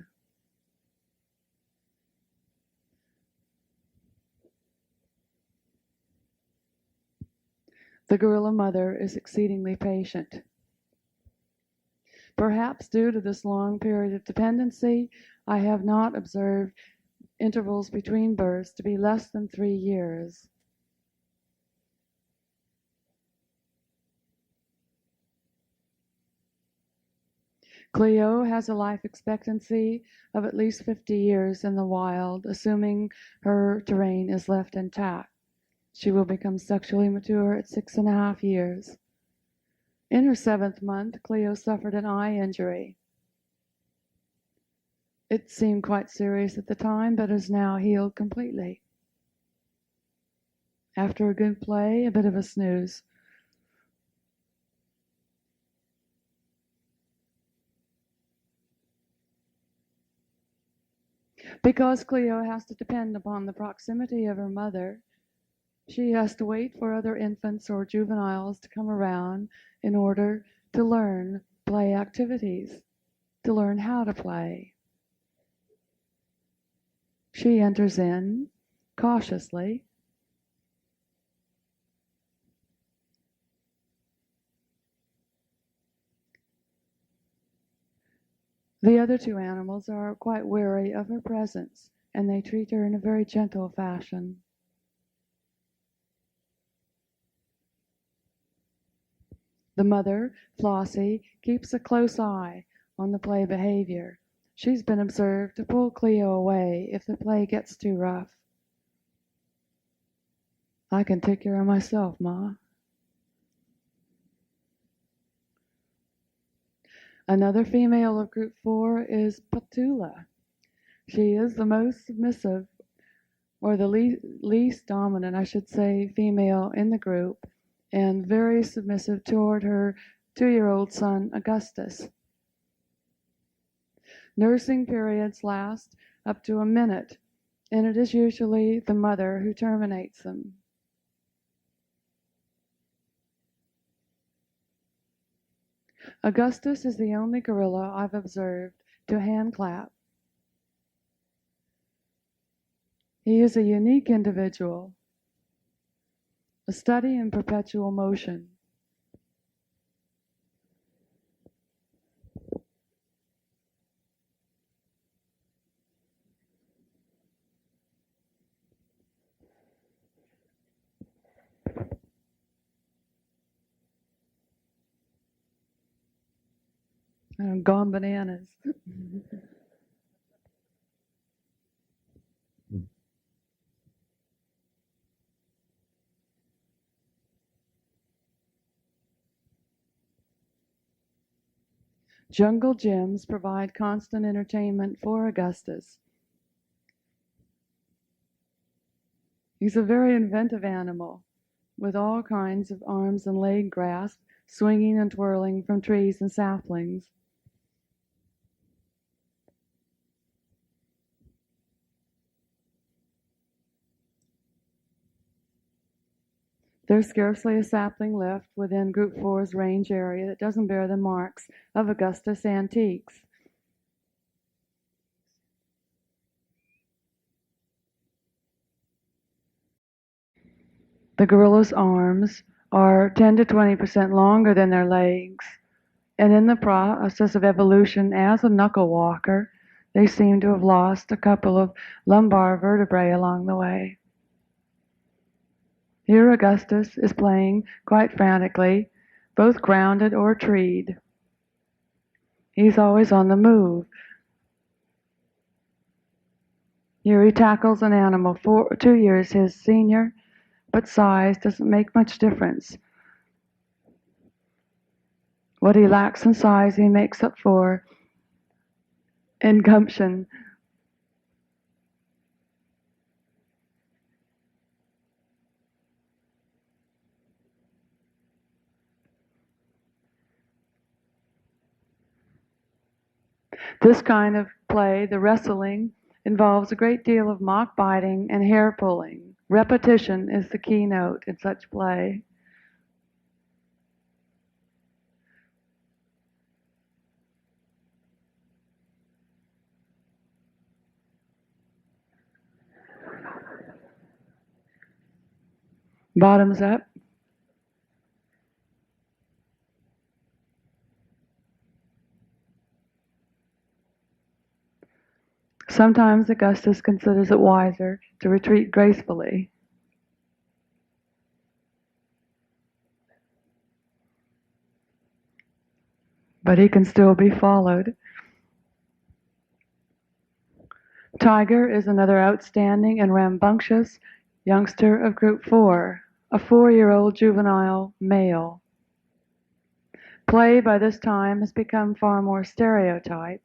The gorilla mother is exceedingly patient. Perhaps due to this long period of dependency, I have not observed intervals between births to be less than 3 years. Cleo has a life expectancy of at least 50 years in the wild, assuming her terrain is left intact. She will become sexually mature at 6.5 years. In her 7th month, Cleo suffered an eye injury. It seemed quite serious at the time, but is now healed completely. After a good play, a bit of a snooze. Because Cleo has to depend upon the proximity of her mother, she has to wait for other infants or juveniles to come around in order to learn play activities, to learn how to play. She enters in cautiously, the other 2 animals are quite wary of her presence, and they treat her in a very gentle fashion. The mother, Flossie, keeps a close eye on the play behavior. She's been observed to pull Cleo away if the play gets too rough. I can take care of myself, Ma. Another female of group 4 is Petula. She is the most submissive, or the least dominant, I should say, female in the group, and very submissive toward her 2-year-old son, Augustus. Nursing periods last up to a minute, and it is usually the mother who terminates them. Augustus is the only gorilla I've observed to hand clap. He is a unique individual, a study in perpetual motion. I'm gone bananas. Jungle gyms provide constant entertainment for Augustus. He's a very inventive animal with all kinds of arms and leg grasp, swinging and twirling from trees and saplings. There's scarcely a sapling left within Group 4's range area that doesn't bear the marks of Augustus antiques. The gorilla's arms are 10 to 20% longer than their legs, and in the process of evolution as a knuckle walker, they seem to have lost a couple of lumbar vertebrae along the way. Here Augustus is playing quite frantically, both grounded or treed. He's always on the move. Here he tackles an animal 2 years his senior, but size doesn't make much difference. What he lacks in size, he makes up for in gumption. This kind of play, the wrestling, involves a great deal of mock biting and hair pulling. Repetition is the keynote in such play. Bottoms up. Sometimes Augustus considers it wiser to retreat gracefully. But he can still be followed. Tiger is another outstanding and rambunctious youngster of Group 4, a 4-year-old juvenile male. Play by this time has become far more stereotyped.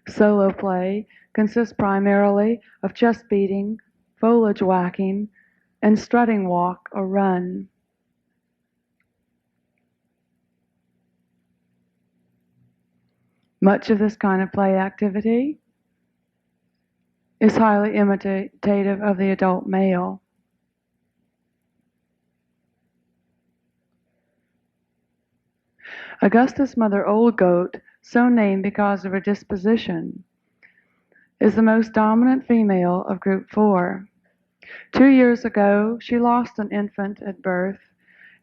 Solo play consists primarily of chest beating, foliage whacking, and strutting walk or run. Much of this kind of play activity is highly imitative of the adult male. Augustus' mother, Old Goat, so named because of her disposition, is the most dominant female of Group 4. 2 years ago, she lost an infant at birth,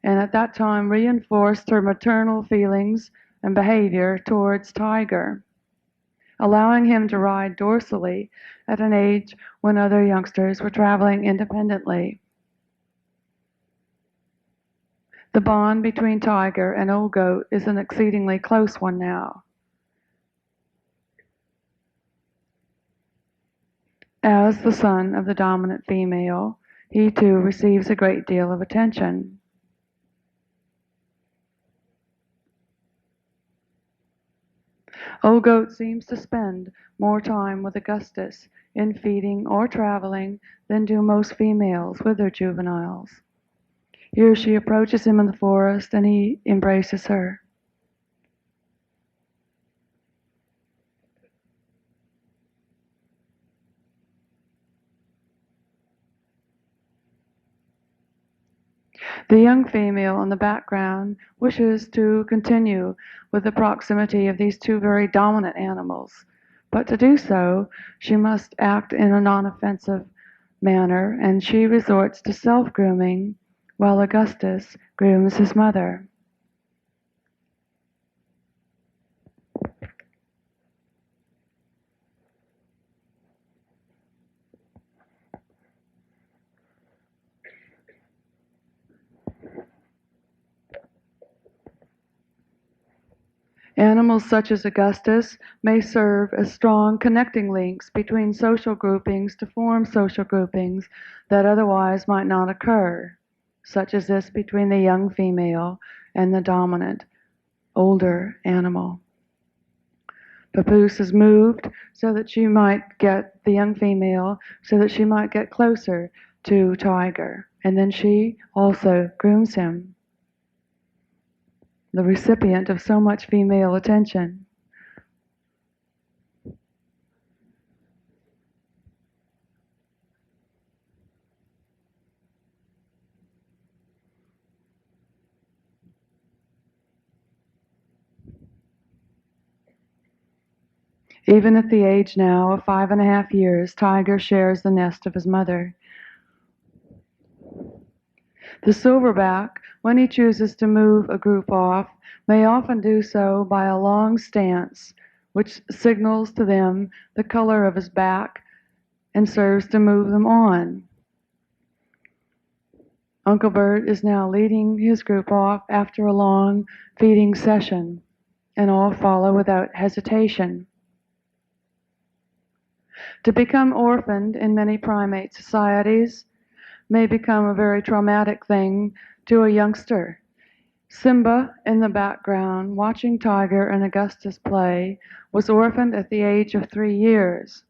and at that time reinforced her maternal feelings and behavior towards Tiger, allowing him to ride dorsally at an age when other youngsters were traveling independently. The bond between Tiger and Old Goat is an exceedingly close one now. As the son of the dominant female, he too receives a great deal of attention. Old Goat seems to spend more time with Augustus in feeding or traveling than do most females with their juveniles. Here she approaches him in the forest and he embraces her. The young female in the background wishes to continue with the proximity of these two very dominant animals, but to do so, she must act in a non-offensive manner, and she resorts to self-grooming while Augustus grooms his mother. Animals such as Augustus may serve as strong connecting links between social groupings to form social groupings that otherwise might not occur, such as this between the young female and the dominant, older animal. Papoose is moved so that she might get the young female, so that she might get closer to Tiger, and then she also grooms him, the recipient of so much female attention. Even at the age now of 5.5 years, Tiger shares the nest of his mother. The silverback, when he chooses to move a group off, may often do so by a long stance, which signals to them the color of his back and serves to move them on. Uncle Bert is now leading his group off after a long feeding session, and all follow without hesitation. To become orphaned in many primate societies may become a very traumatic thing to a youngster. Simba, in the background, watching Tiger and Augustus play, was orphaned at the age of 3 years.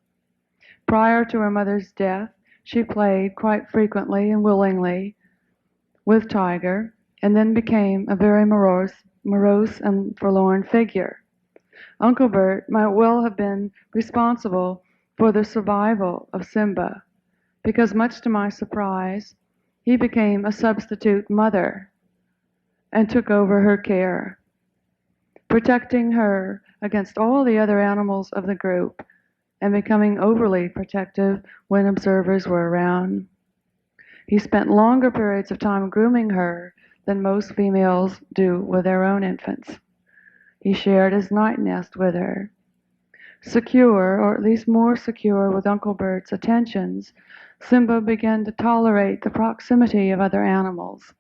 Prior to her mother's death, she played quite frequently and willingly with Tiger, and then became a very morose and forlorn figure. Uncle Bert might well have been responsible for the survival of Simba, because much to my surprise, he became a substitute mother and took over her care, protecting her against all the other animals of the group and becoming overly protective when observers were around. He spent longer periods of time grooming her than most females do with their own infants. He shared his night nest with her. Secure, or at least more secure, with Uncle Bert's attentions, Simba began to tolerate the proximity of other animals.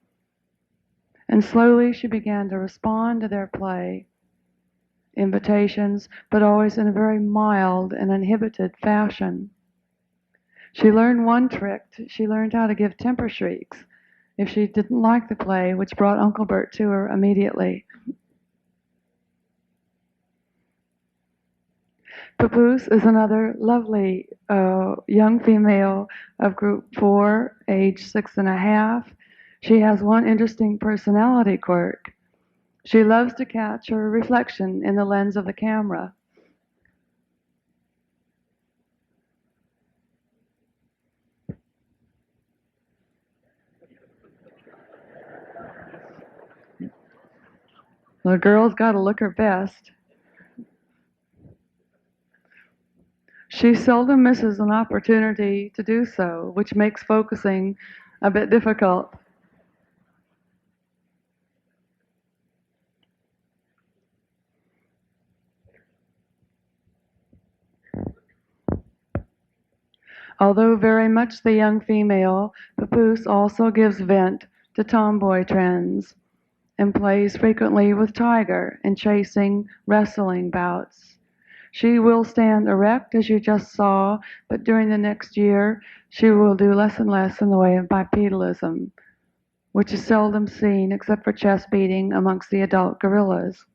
And slowly she began to respond to their play, invitations, but always in a very mild and uninhibited fashion. She learned one trick. She learned how to give temper shrieks if she didn't like the play, which brought Uncle Bert to her immediately. Papoose is another lovely young female of group 4, age 6.5. She has one interesting personality quirk. She loves to catch her reflection in the lens of the camera. The girl's got to look her best. She seldom misses an opportunity to do so, which makes focusing a bit difficult. Although very much the young female, Papoose also gives vent to tomboy trends and plays frequently with Tiger in chasing, wrestling bouts. She will stand erect, as you just saw, but during the next year, she will do less and less in the way of bipedalism, which is seldom seen except for chest beating amongst the adult gorillas.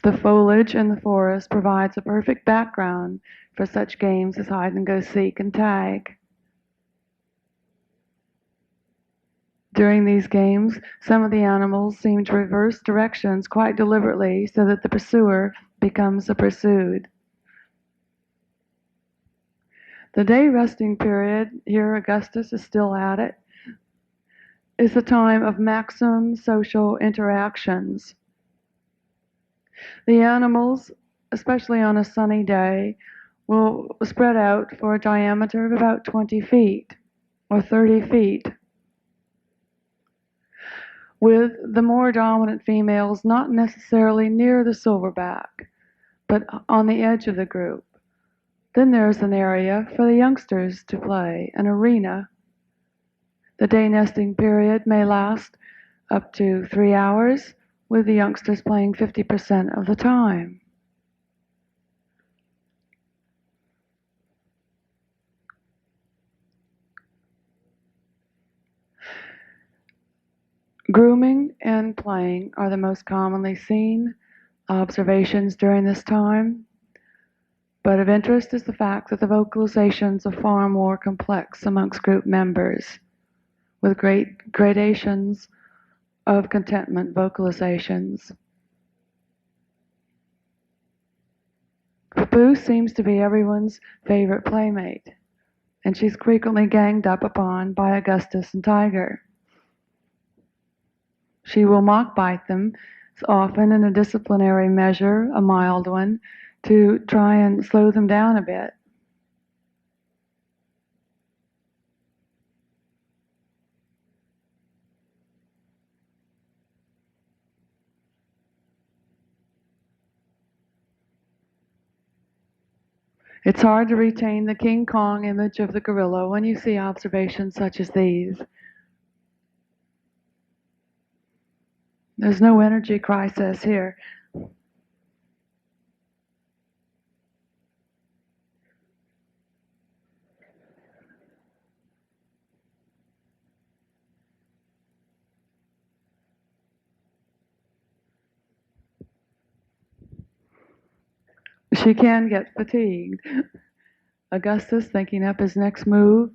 The foliage in the forest provides a perfect background for such games as hide and go seek and tag. During these games, some of the animals seem to reverse directions quite deliberately so that the pursuer becomes the pursued. The day resting period, here Augustus is still at it, is a time of maximum social interactions. The animals, especially on a sunny day, will spread out for a diameter of about 20 feet or 30 feet, with the more dominant females not necessarily near the silverback, but on the edge of the group. Then there's an area for the youngsters to play, an arena. The day nesting period may last up to 3 hours, with the youngsters playing 50% of the time. Grooming and playing are the most commonly seen observations during this time, but of interest is the fact that the vocalizations are far more complex amongst group members, with great gradations of contentment vocalizations. Papoose seems to be everyone's favorite playmate, and she's frequently ganged up upon by Augustus and Tiger. She will mock bite them, often in a disciplinary measure, a mild one, to try and slow them down a bit. It's hard to retain the King Kong image of the gorilla when you see observations such as these. There's no energy crisis here. She can get fatigued. Augustus thinking up his next move.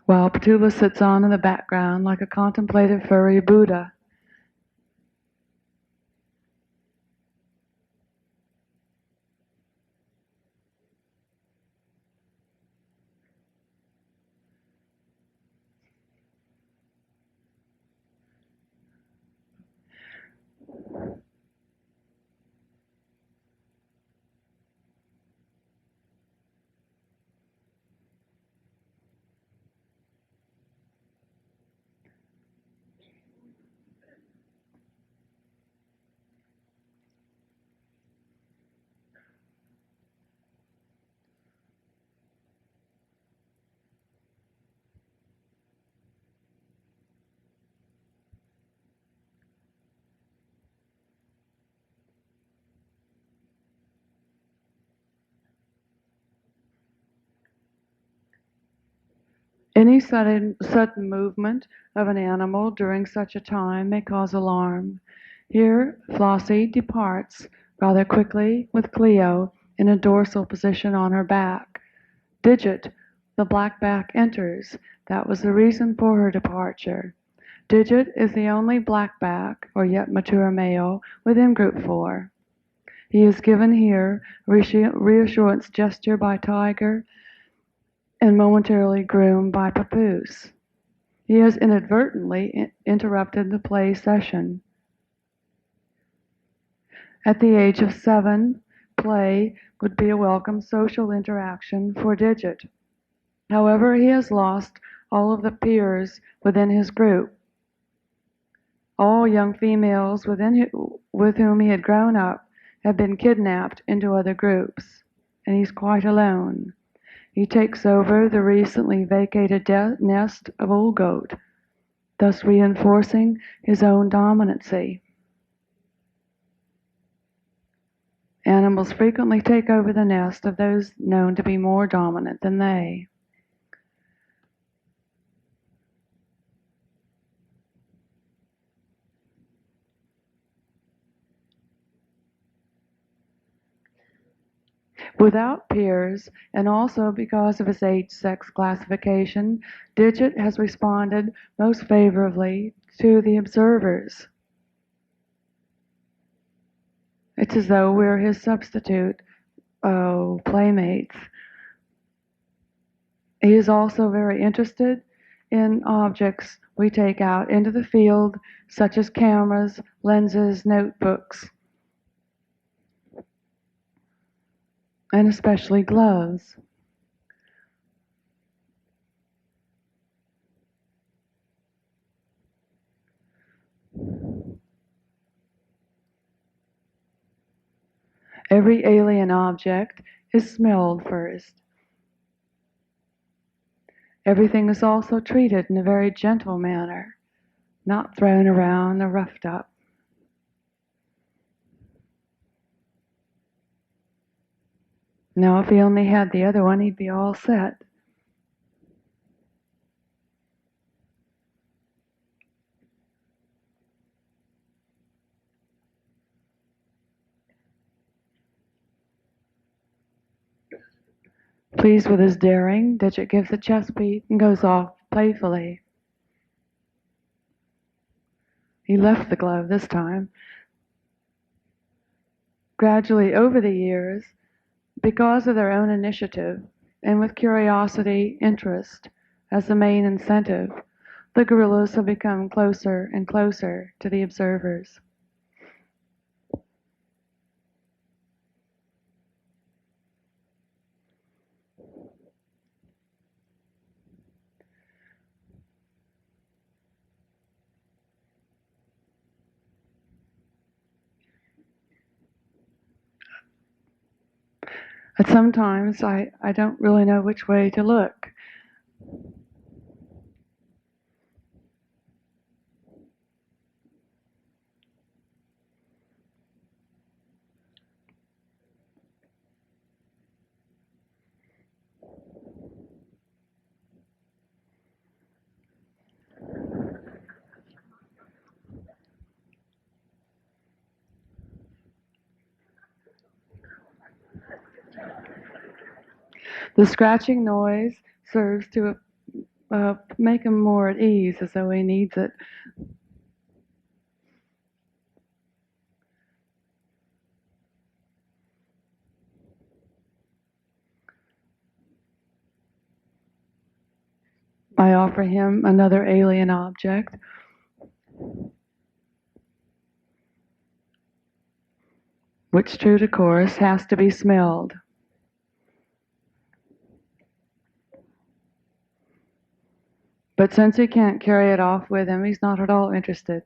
While Petula sits on in the background like a contemplative furry Buddha. Any sudden movement of an animal during such a time may cause alarm. Here, Flossie departs rather quickly with Cleo in a dorsal position on her back. Digit, the blackback, enters. That was the reason for her departure. Digit is the only blackback, or yet mature male, within Group 4. He is given here reassurance gesture by Tiger and momentarily groomed by Papoose. He has inadvertently interrupted the play session. At the age of 7, play would be a welcome social interaction for Digit. However, he has lost all of the peers within his group. All young females with whom he had grown up have been kidnapped into other groups, and he's quite alone. He takes over the recently vacated nest of Old Goat, thus reinforcing his own dominancy. Animals frequently take over the nest of those known to be more dominant than they. Without peers, and also because of his age-sex classification, Digit has responded most favorably to the observers. It's as though we're his substitute, playmates. He is also very interested in objects we take out into the field, such as cameras, lenses, notebooks, and especially gloves. Every alien object is smelled first. Everything is also treated in a very gentle manner, not thrown around or roughed up. Now, if he only had the other one, he'd be all set. Pleased with his daring, Digit gives a chest beat and goes off playfully. He left the glove this time. Gradually, over the years, because of their own initiative and with curiosity, interest as the main incentive, the gorillas have become closer and closer to the observers. But sometimes I don't really know which way to look. The scratching noise serves to make him more at ease, as though he needs it. I offer him another alien object, which, true to course, has to be smelled. But since he can't carry it off with him, he's not at all interested.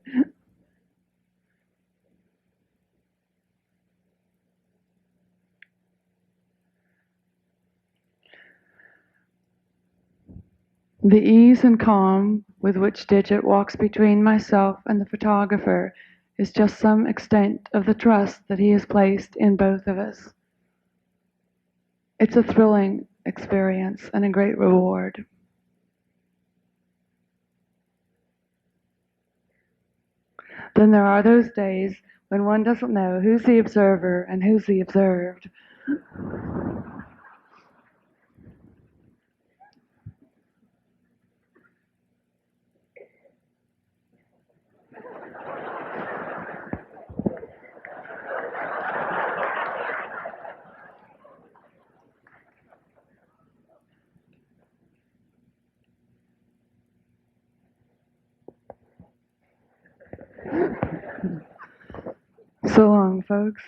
The ease and calm with which Digit walks between myself and the photographer is just some extent of the trust that he has placed in both of us. It's a thrilling experience and a great reward. Then there are those days when one doesn't know who's the observer and who's the observed. So long, folks.